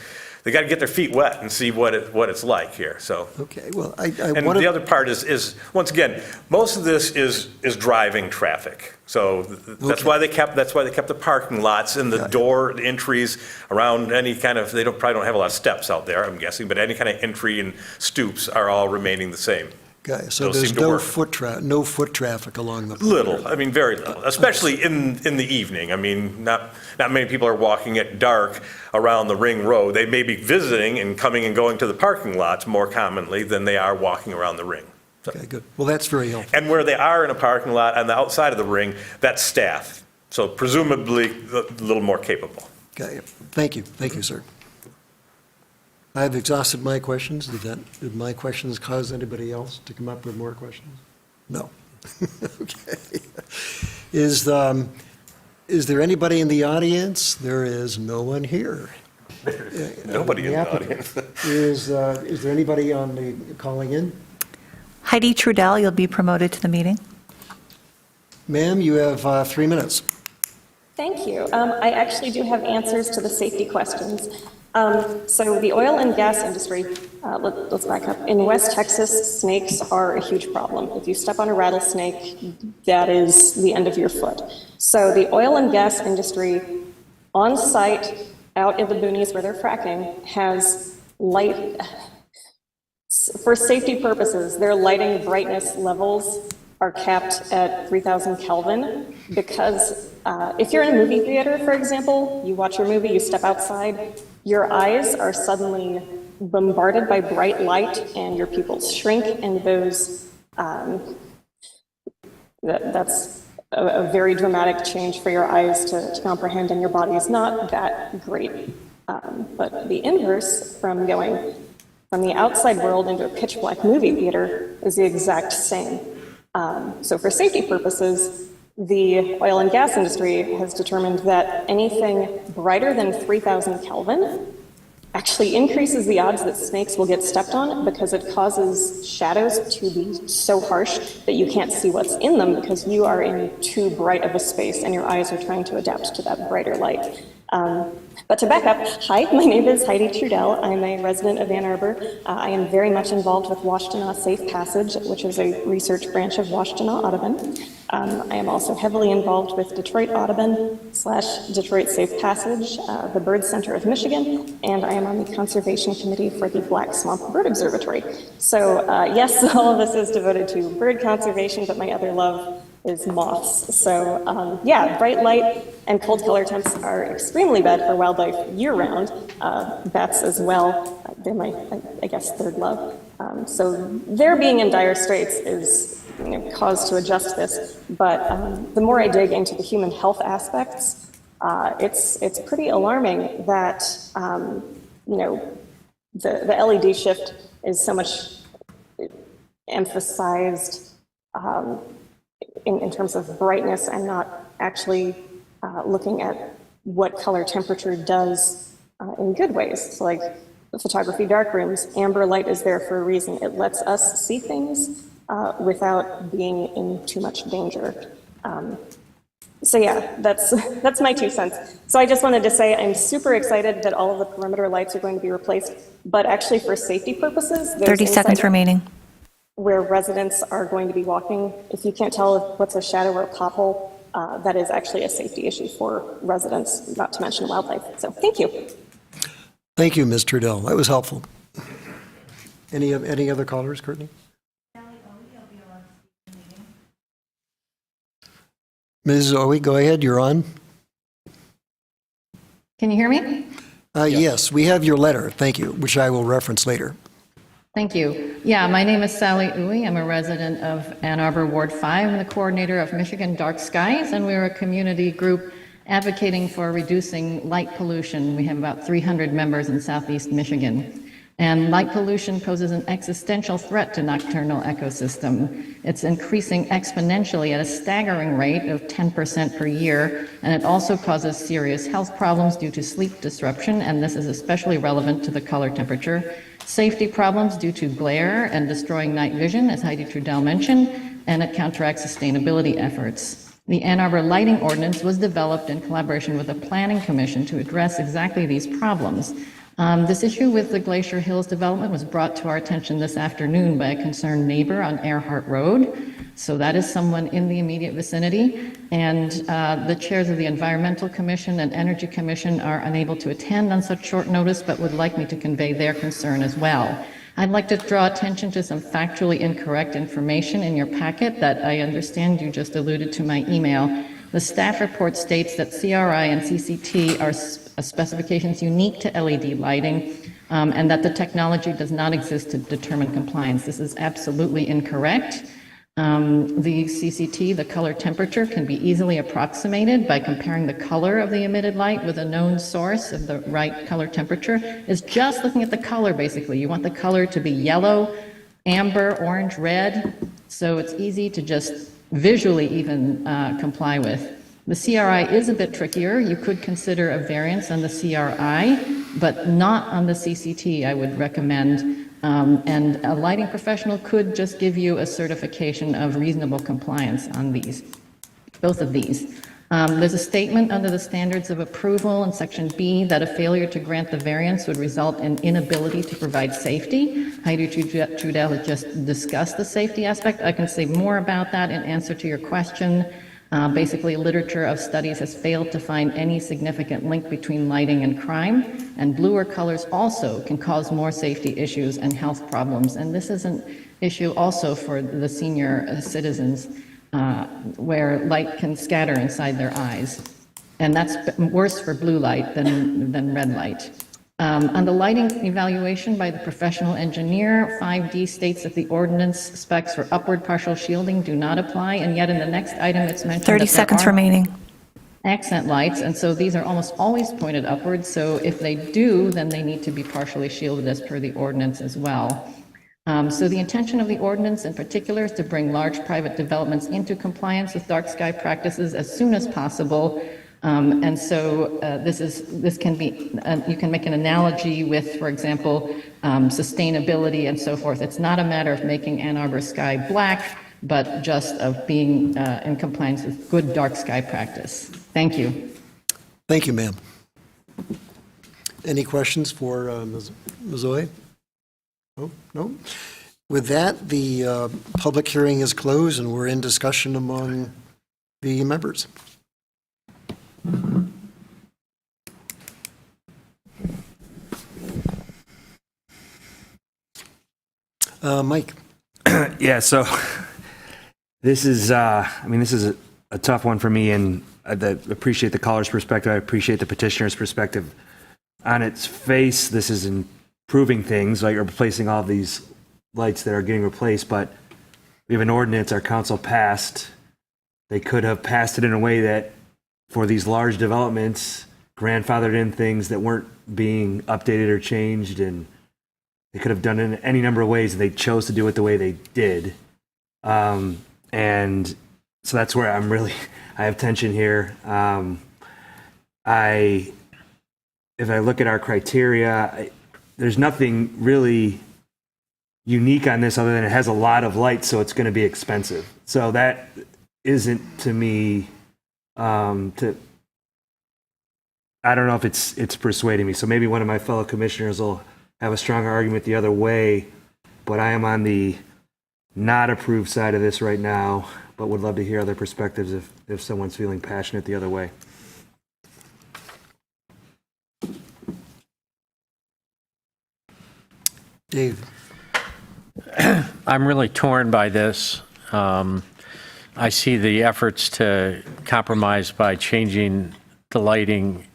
get their feet wet and see what it's like here. So. Okay, well, And the other part is once again, most of this is driving traffic. So that's Okay. why they kept the parking lots and the Got it. door entries around any kind of, they probably don't have a lot of steps out there, I'm guessing, but any kind of entry and stoops are all remaining the same. Okay, so Those there's seem to work. no foot traffic along the. Little, I mean, very little, especially in the evening. I mean, not many people are walking at dark around the ring road. They may be visiting and coming and going to the parking lots more commonly than they are walking around the ring. Okay, good. Well, that's very helpful. And where they are in a parking lot on the outside of the ring, that's staff. So presumably a little more capable. Okay, thank you. Thank you, sir. I've exhausted my questions. Did my questions cause anybody else to come up with more questions? No. Okay. Is there anybody in the audience? There is no one here. Nobody in the audience. Is there anybody on the calling in? Heidi Trudell, you'll be promoted to the meeting. Ma'am, you have 3 minutes. Thank you. I actually do have answers to the safety questions. So the oil and gas industry, let's back up. In West Texas, snakes are a huge problem. If you step on a rattlesnake, that is the end of your foot. So the oil and gas industry on site, out in the boonies where they're fracking, has light, for safety purposes, their lighting brightness levels are capped at 3,000 Kelvin because if you're in a movie theater, for example, you watch your movie, you step outside, your eyes are suddenly bombarded by bright light and your pupils shrink, and those, that's a very dramatic change for your eyes to comprehend, and your body is not that great. But the inverse from going from the outside world into a pitch black movie theater is the exact same. So for safety purposes, the oil and gas industry has determined that anything brighter than 3,000 Kelvin actually increases the odds that snakes will get stepped on because it causes shadows to be so harsh that you can't see what's in them because you are in too bright of a space and your eyes are trying to adapt to that brighter light. But to back up, hi, my name is Heidi Trudell. I'm a resident of Ann Arbor. I am very much involved with Washtenaw Safe Passage, which is a research branch of Washtenaw Audubon. I am also heavily involved with Detroit Audubon / Detroit Safe Passage, the Bird Center of Michigan, and I am on the Conservation Committee for the Black Swamp Bird Observatory. So yes, all of this is devoted to bird conservation, but my other love is moths. So yeah, bright light and cold color temps are extremely bad for wildlife year-round. Bats as well. They're my, I guess, third love. So their being in dire straits is cause to adjust this. But the more I dig into the human health aspects, it's pretty alarming that the LED shift is so much emphasized in terms of brightness and not actually looking at what color temperature does in good ways. So like photography darkrooms, amber light is there for a reason. It lets us see things without being in too much danger. So yeah, that's my 2 cents. So I just wanted to say I'm super excited that all of the perimeter lights are going to be replaced, but actually for safety purposes, there's 30 seconds remaining. Where residents are going to be walking. If you can't tell what's a shadow or a pothole, that is actually a safety issue for residents, not to mention wildlife. So thank you. Thank you, Ms. Trudell. That was helpful. Any other callers, Courtney? Ms. Zoe, go ahead. You're on. Can you hear me? Yes, we have your letter. Thank you, which I will reference later. Thank you. Yeah, my name is Sally Uwe. I'm a resident of Ann Arbor Ward 5. I'm the coordinator of Michigan Dark Skies, and we're a community group advocating for reducing light pollution. We have about 300 members in southeast Michigan. And light pollution poses an existential threat to nocturnal ecosystem. It's increasing exponentially at a staggering rate of 10% per year, and it also causes serious health problems due to sleep disruption, and this is especially relevant to the color temperature. Safety problems due to glare and destroying night vision, as Heidi Trudell mentioned, and it counteracts sustainability efforts. The Ann Arbor Lighting Ordinance was developed in collaboration with the Planning Commission to address exactly these problems. This issue with the Glacier Hills development was brought to our attention this afternoon by a concerned neighbor on Earhart Road. So that is someone in the immediate vicinity. And the chairs of the Environmental Commission and Energy Commission are unable to attend on such short notice, but would like me to convey their concern as well. I'd like to draw attention to some factually incorrect information in your packet that I understand you just alluded to my email. The staff report states that CRI and CCT are specifications unique to LED lighting. and that the technology does not exist to determine compliance. This is absolutely incorrect. The CCT, the color temperature, can be easily approximated by comparing the color of the emitted light with a known source of the right color temperature. It's just looking at the color, basically. You want the color to be yellow, amber, orange, red, so it's easy to just visually even comply with. The CRI is a bit trickier. You could consider a variance on the CRI, but not on the CCT, I would recommend. And a lighting professional could just give you a certification of reasonable compliance on these, both of these. There's a statement under the standards of approval in section B that a failure to grant the variance would result in inability to provide safety. Heidi Trudell had just discussed the safety aspect. I can say more about that in answer to your question. Basically, literature of studies has failed to find any significant link between lighting and crime, and bluer colors also can cause more safety issues and health problems. And this is an issue also for the senior citizens, where light can scatter inside their eyes. And that's worse for blue light than red light. On the lighting evaluation by the professional engineer, 5D states that the ordinance specs for upward partial shielding do not apply, and yet in the next item it's mentioned 30 that there seconds are remaining. accent lights, and so these are almost always pointed upwards, so if they do, then they need to be partially shielded as per the ordinance as well. So the intention of the ordinance in particular is to bring large private developments into compliance with dark sky practices as soon as possible. And so this can be, you can make an analogy with, for example, sustainability and so forth. It's not a matter of making Ann Arbor sky black, but just of being in compliance with good dark sky practice. Thank you. Thank you, ma'am. Any questions for Ms. Oy? Oh, no? With that, the public hearing is closed and we're in discussion among the members. Mike. Yeah, so this is, this is a tough one for me, and I appreciate the caller's perspective. I appreciate the petitioner's perspective. On its face, this is improving things, like replacing all these lights that are getting replaced, but we have an ordinance our council passed. They could have passed it in a way that for these large developments, grandfathered in things that weren't being updated or changed, and they could have done it in any number of ways, and they chose to do it the way they did. And so that's where I have tension here. If I look at our criteria, there's nothing really unique on this other than it has a lot of lights, so it's going to be expensive. So that isn't to me, I don't know if it's persuading me. So maybe one of my fellow commissioners will have a stronger argument the other way, but I am on the not approved side of this right now, but would love to hear other perspectives if someone's feeling passionate the other way. Dave. I'm really torn by this. I see the efforts to compromise by changing the lighting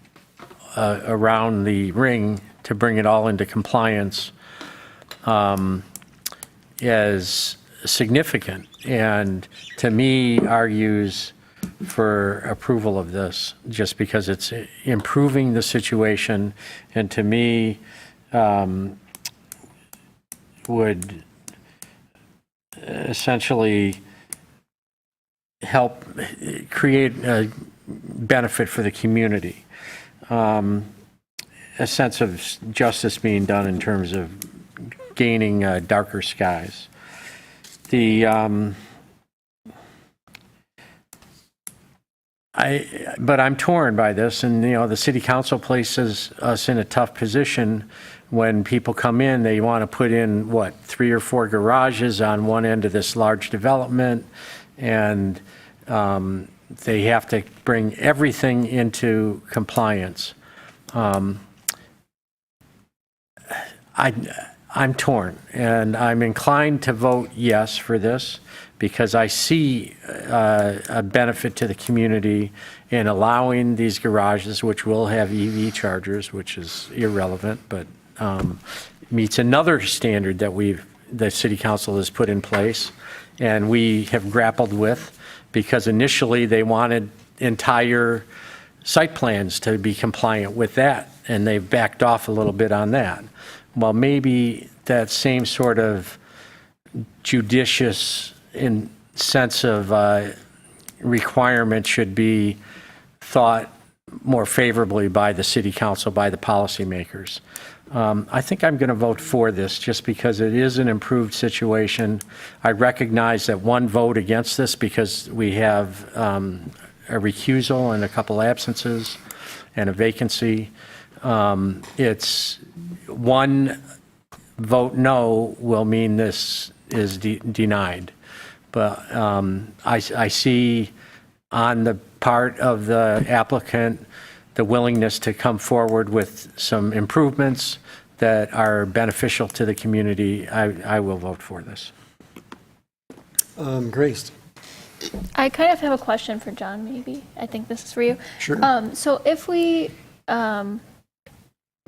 around the ring to bring it all into compliance as significant, and to me argues for approval of this, just because it's improving the situation, and to me would essentially help create a benefit for the community. A sense of justice being done in terms of gaining darker skies. But I'm torn by this, and the city council places us in a tough position. When people come in, they want to put in 3 or 4 garages on one end of this large development, and they have to bring everything into compliance. I'm torn, and I'm inclined to vote yes for this because I see a benefit to the community in allowing these garages, which will have EV chargers, which is irrelevant, but meets another standard that the city council has put in place, and we have grappled with, because initially they wanted entire site plans to be compliant with that, and they've backed off a little bit on that. Well, maybe that same sort of judicious in sense of requirement should be thought more favorably by the city council, by the policymakers. I think I'm going to vote for this just because it is an improved situation. I recognize that one vote against this because we have a recusal and a couple absences and a vacancy. It's one vote no will mean this is denied. But I see on the part of the applicant the willingness to come forward with some improvements that are beneficial to the community. I will vote for this. Grace? I kind of have a question for John, maybe. I think this is for you. Sure. So if we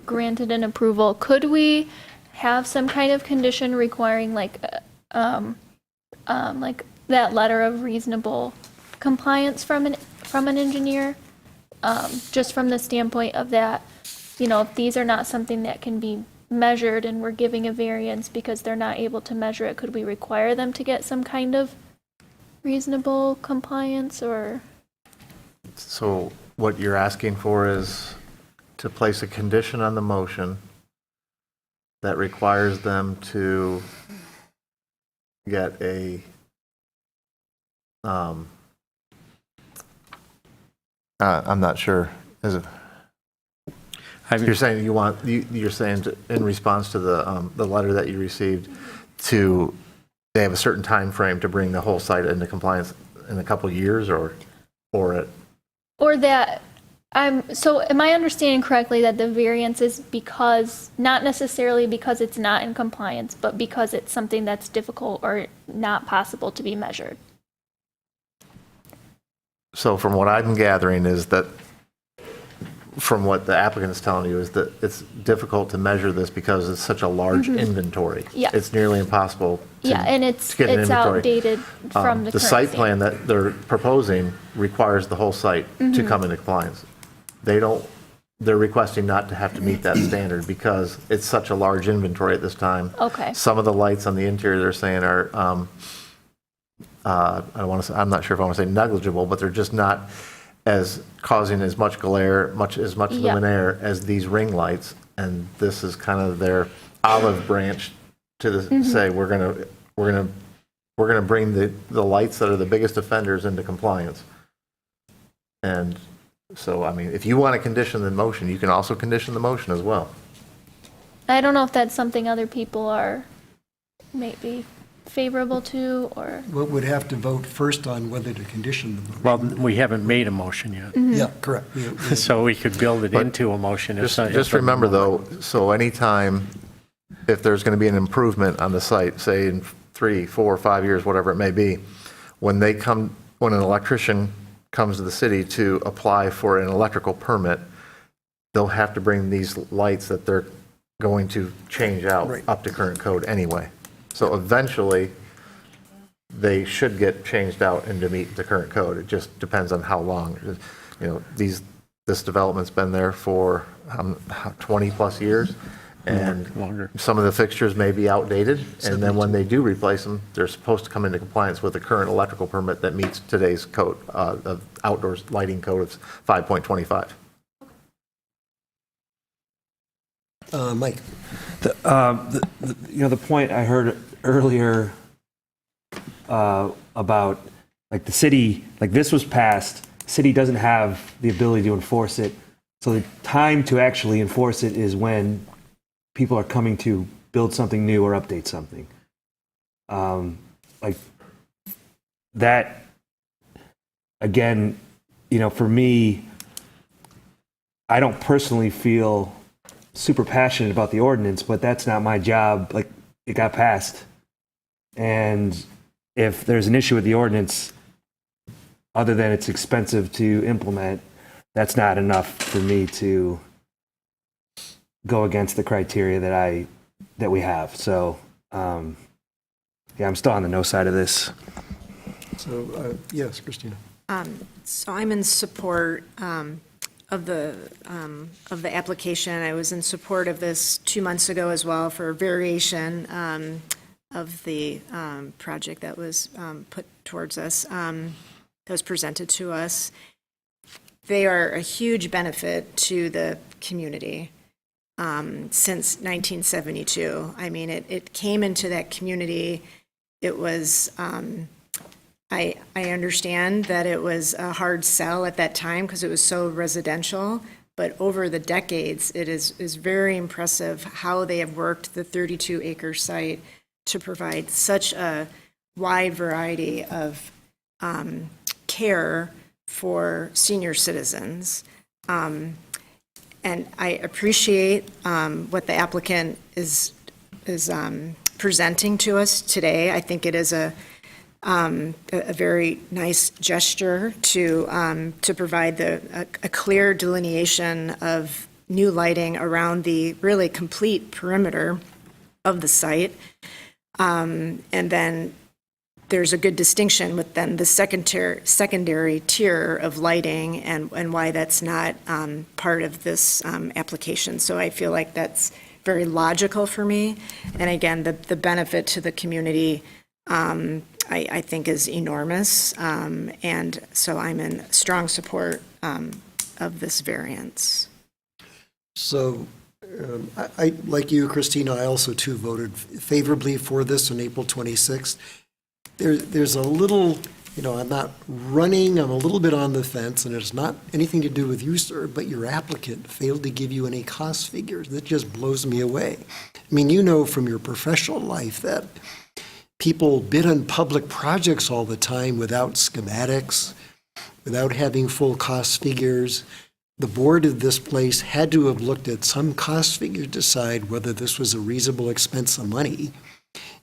granted an approval, could we have some kind of condition requiring like that letter of reasonable compliance from an engineer? Just from the standpoint of that, if these are not something that can be measured and we're giving a variance because they're not able to measure it, could we require them to get some kind of reasonable compliance or? So what you're asking for is to place a condition on the motion that requires them to get a, I'm not sure. Is it? You're saying you're saying in response to the letter that you received they have a certain time frame to bring the whole site into compliance in a couple of years or that so am I understanding correctly that the variance is because, not necessarily because it's not in compliance, but because it's something that's difficult or not possible to be measured? So from what I'm gathering is that, from what the applicant is telling you, is that it's difficult to measure this because it's such a large inventory. Yeah. It's nearly impossible to And it's get an inventory. outdated from the The current site standard. plan that they're proposing requires the whole site to come into compliance. They're requesting not to have to meet that standard because it's such a large inventory at this time. Okay. Some of the lights on the interior they're saying are, I don't want to say, I'm not sure if I want to say negligible, but they're just not as causing as much glare, as much Yeah. luminaire as these ring lights. And this is kind of their olive branch to say we're gonna bring the lights that are the biggest offenders into compliance. And so, I mean, if you want to condition the motion, you can also condition the motion as well. I don't know if that's something other people are maybe favorable to or. We would have to vote first on whether to condition the motion. Well, we haven't made a motion yet, Yeah, correct. so we could build it into a motion. Just remember though, so anytime, if there's going to be an improvement on the site, say in 3, 4, 5 years, whatever it may be, when an electrician comes to the city to apply for an electrical permit, they'll have to bring these lights that they're going to change out Right. up to current code anyway. So eventually, they should get changed out and to meet the current code. It just depends on how long. This development's been there for 20 plus years, and Longer. some of the fixtures may be outdated, and then when they do replace them, they're supposed to come into compliance with the current electrical permit that meets today's code, of outdoors lighting code of 5.25. Mike? The point I heard earlier about like the city, like this was passed, city doesn't have the ability to enforce it. So the time to actually enforce it is when people are coming to build something new or update something. Like that, again, for me, I don't personally feel super passionate about the ordinance, but that's not my job. Like, it got passed. And if there's an issue with the ordinance, other than it's expensive to implement, that's not enough for me to go against the criteria that we have. So, yeah, I'm still on the no side of this. So, yes, Christina. So I'm in support of the application. I was in support of this 2 months ago as well for variation of the project that was put towards us, that was presented to us. They are a huge benefit to the community since 1972. I mean, it came into that community. It was, I understand that it was a hard sell at that time because it was so residential, but over the decades, it is very impressive how they have worked the 32-acre site to provide such a wide variety of care for senior citizens. And I appreciate what the applicant is presenting to us today. I think it is a very nice gesture to provide a clear delineation of new lighting around the really complete perimeter of the site. And then there's a good distinction with then the secondary tier of lighting and why that's not part of this application. So I feel like that's very logical for me. And again, the benefit to the community I think is enormous. And so I'm in strong support of this variance. So, I like you, Christina, I also too voted favorably for this on April 26th. There's a little, I'm not running, I'm a little bit on the fence, and it's not anything to do with you, sir, but your applicant failed to give you any cost figures. That just blows me away. I mean, you know from your professional life that people bid on public projects all the time without schematics, without having full cost figures. The board of this place had to have looked at some cost figure to decide whether this was a reasonable expense of money.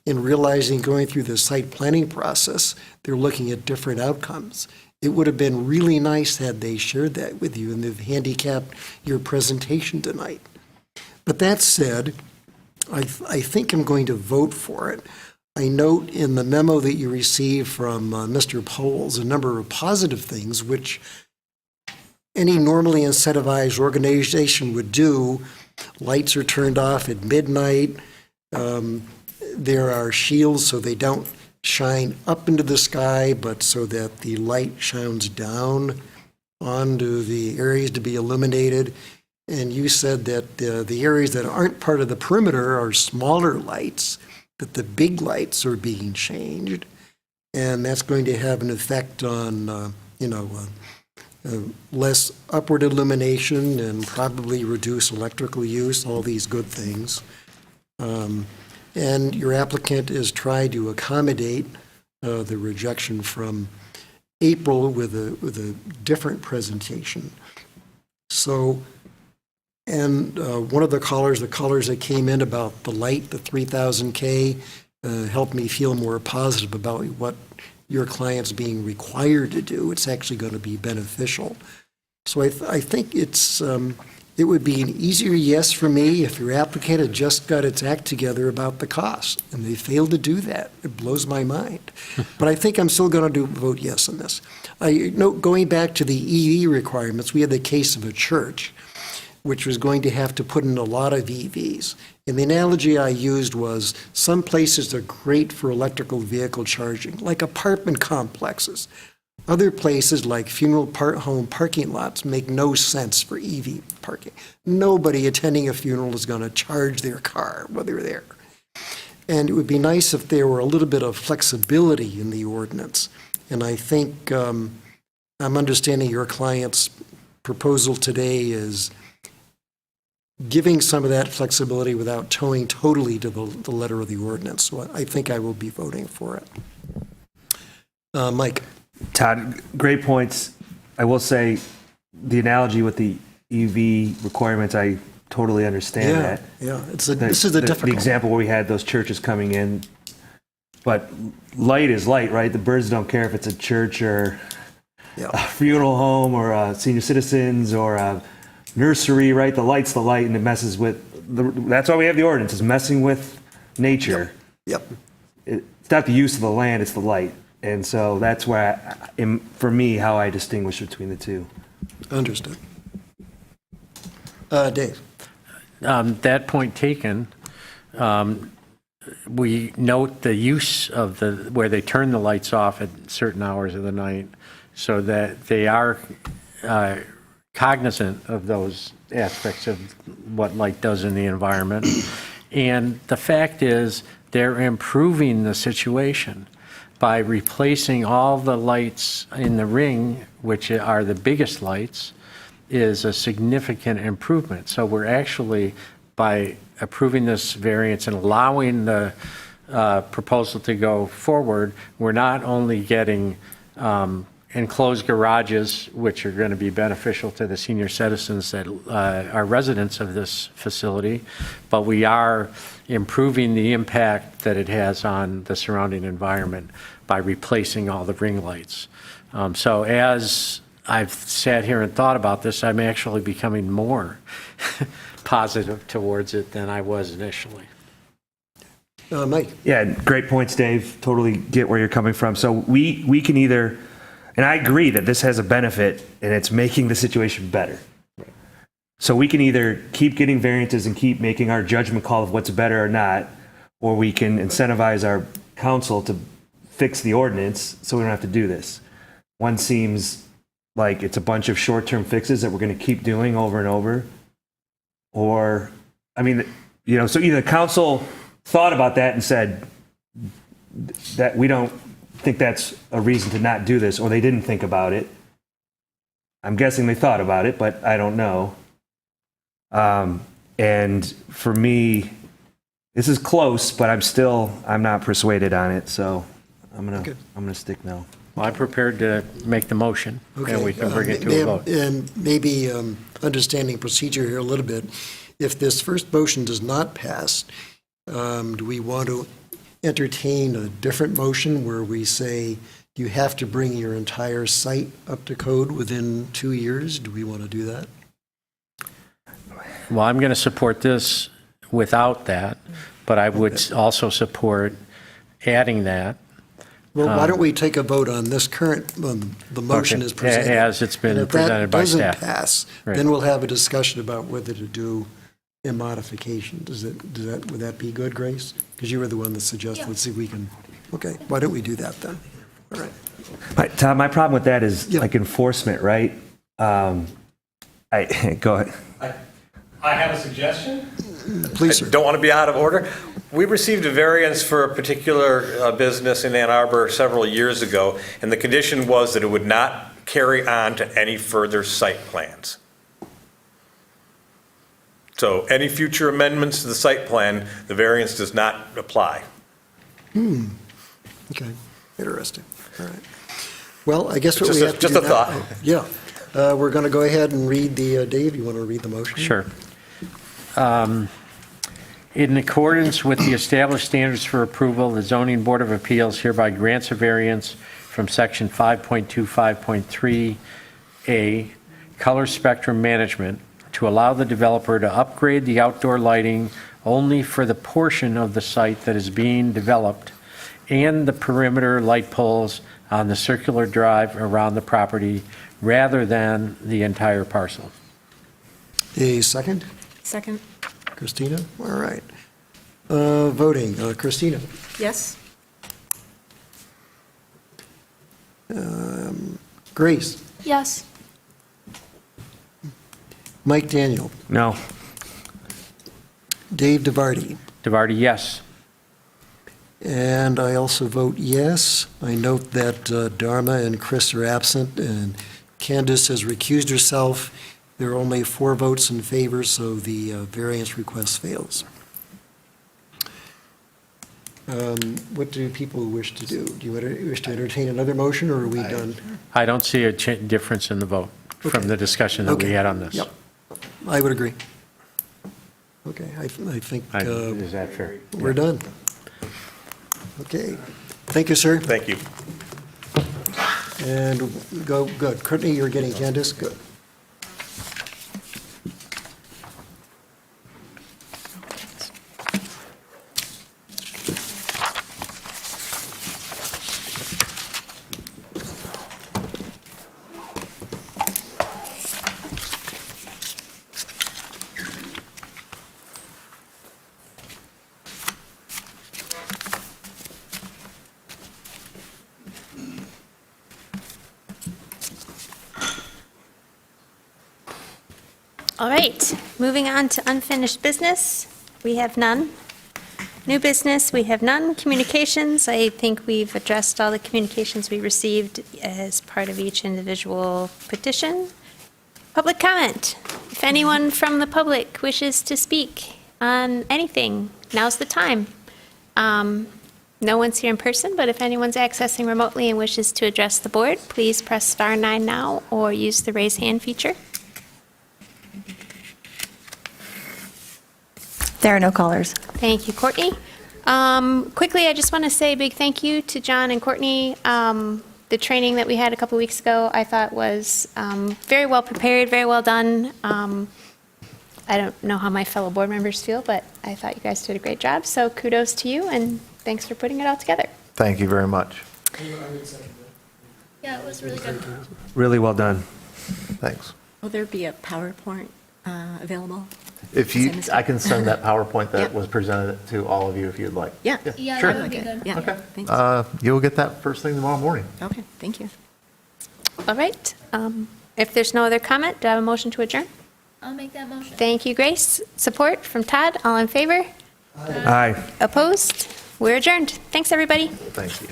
In realizing going through the site planning process, they're looking at different outcomes. It would have been really nice had they shared that with you and they've handicapped your presentation tonight. But that said, I think I'm going to vote for it. I note in the memo that you received from Mr. Powles a number of positive things, which any normally incentivized organization would do. Lights are turned off at midnight. There are shields so they don't shine up into the sky, but so that the light shines down onto the areas to be illuminated. And you said that the areas that aren't part of the perimeter are smaller lights, that the big lights are being changed. And that's going to have an effect on, less upward illumination and probably reduce electrical use, all these good things. And your applicant has tried to accommodate the rejection from April with a different presentation. So, and one of the callers that came in about the light, the 3000K, helped me feel more positive about what your client's being required to do. It's actually going to be beneficial. So I think it would be an easier yes for me if your applicant had just got its act together about the cost, and they failed to do that. It blows my mind. But I think I'm still going to vote yes on this. Going back to the EV requirements, we had the case of a church, which was going to have to put in a lot of EVs. And the analogy I used was some places are great for electrical vehicle charging, like apartment complexes. Other places like funeral home parking lots make no sense for EV parking. Nobody attending a funeral is going to charge their car while they're there. And it would be nice if there were a little bit of flexibility in the ordinance. And I think I'm understanding your client's proposal today is giving some of that flexibility without towing totally to the letter of the ordinance. So I think I will be voting for it. Mike. Todd, great points. I will say the analogy with the EV requirements, I totally understand that. Yeah, this is the difficult. The example where we had those churches coming in, but light is light, right? The birds don't care if it's a church or a funeral home or senior citizens or nursery, right? The light's the light, and it messes with, that's why we have the ordinance, is messing with nature. Yep. It's not the use of the land, it's the light. And so that's where, for me, how I distinguish between the two. Understood. Dave? That point taken, we note the use of where they turn the lights off at certain hours of the night so that they are cognizant of those aspects of what light does in the environment. And the fact is, they're improving the situation by replacing all the lights in the ring, which are the biggest lights, is a significant improvement. So we're actually, by approving this variance and allowing the proposal to go forward, we're not only getting enclosed garages, which are going to be beneficial to the senior citizens that are residents of this facility, but we are improving the impact that it has on the surrounding environment by replacing all the ring lights. So as I've sat here and thought about this, I'm actually becoming more positive towards it than I was initially. Mike? Yeah, great points, Dave. Totally get where you're coming from. So we can either, and I agree that this has a benefit and it's making the situation better. So we can either keep getting variances and keep making our judgment call of what's better or not, or we can incentivize our council to fix the ordinance so we don't have to do this. One seems like it's a bunch of short-term fixes that we're going to keep doing over and over. Or, I mean, you know, so either the council thought about that and said that we don't think that's a reason to not do this, or they didn't think about it. I'm guessing they thought about it, but I don't know. And for me, this is close, but I'm not persuaded on it, so I'm gonna stick no. Well, I'm prepared to make the motion, and we can bring it to a vote. And maybe understanding procedure here a little bit, if this first motion does not pass, do we want to entertain a different motion where we say you have to bring your entire site up to code within 2 years? Do we want to do that? Well, I'm going to support this without that, but I would also support adding that. Well, why don't we take a vote on this current, the motion is presented? As it's been presented by staff. And if that doesn't pass, Right. then we'll have a discussion about whether to do a modification. Would that be good, Grace? Because you were the one that suggested, let's see if we can, okay, why don't we do that then? All right. Tom, my problem with that is Yeah. like enforcement, right? Go ahead. I have a suggestion. Please, sir. Don't want to be out of order. We received a variance for a particular business in Ann Arbor several years ago, and the condition was that it would not carry on to any further site plans. So any future amendments to the site plan, the variance does not apply. Okay, interesting. All right. Well, I guess what Just we a- have to do just a now- thought. Yeah. We're going to go ahead and read Dave, you want to read the motion? Sure. In accordance with the established standards for approval, the Zoning Board of Appeals hereby grants a variance from Section 5.25.3A, Color Spectrum Management, to allow the developer to upgrade the outdoor lighting only for the portion of the site that is being developed and the perimeter light poles on the circular drive around the property rather than the entire parcel. A second? Second? Christina? All right. Voting, Christina? Yes? Grace? Yes. Mike Daniel? No. Dave DeVarty? DeVarty, yes. And I also vote yes. I note that Dharma and Chris are absent, and Candace has recused herself. There are only 4 votes in favor, so the variance request fails. What do people wish to do? Do you wish to entertain another motion, or are we done? I don't see a difference in the vote from the discussion that we Okay. had on this. Yep, I would agree. Okay, I think Is that fair? we're done. Okay, thank you, sir. Thank you. And good. Courtney, you're getting Candace, good. All right, moving on to unfinished business. We have none. New business, we have none. Communications, I think we've addressed all the communications we received as part of each individual petition. Public comment. If anyone from the public wishes to speak on anything, now's the time. No one's here in person, but if anyone's accessing remotely and wishes to address the board, please press star 9 now or use the raise hand feature. There are no callers. Thank you, Courtney. Quickly, I just want to say a big thank you to John and Courtney. The training that we had a couple weeks ago, I thought was very well prepared, very well done. I don't know how my fellow board members feel, but I thought you guys did a great job. So kudos to you, and thanks for putting it all together. Thank you very much. Yeah, it was really good. Really well done. Thanks. Will there be a PowerPoint available? If you, Same as- I can send that PowerPoint that Yeah. was presented to all of you if you'd like. Yeah. Yeah, Sure. that would be good. Yeah, Okay. thanks. You'll get that first thing tomorrow morning. Okay, thank you. All right. If there's no other comment, do I have a motion to adjourn? I'll make that motion. Thank you, Grace. Support from Todd. All in favor? Aye. Opposed? We're adjourned. Thanks, everybody. Thank you.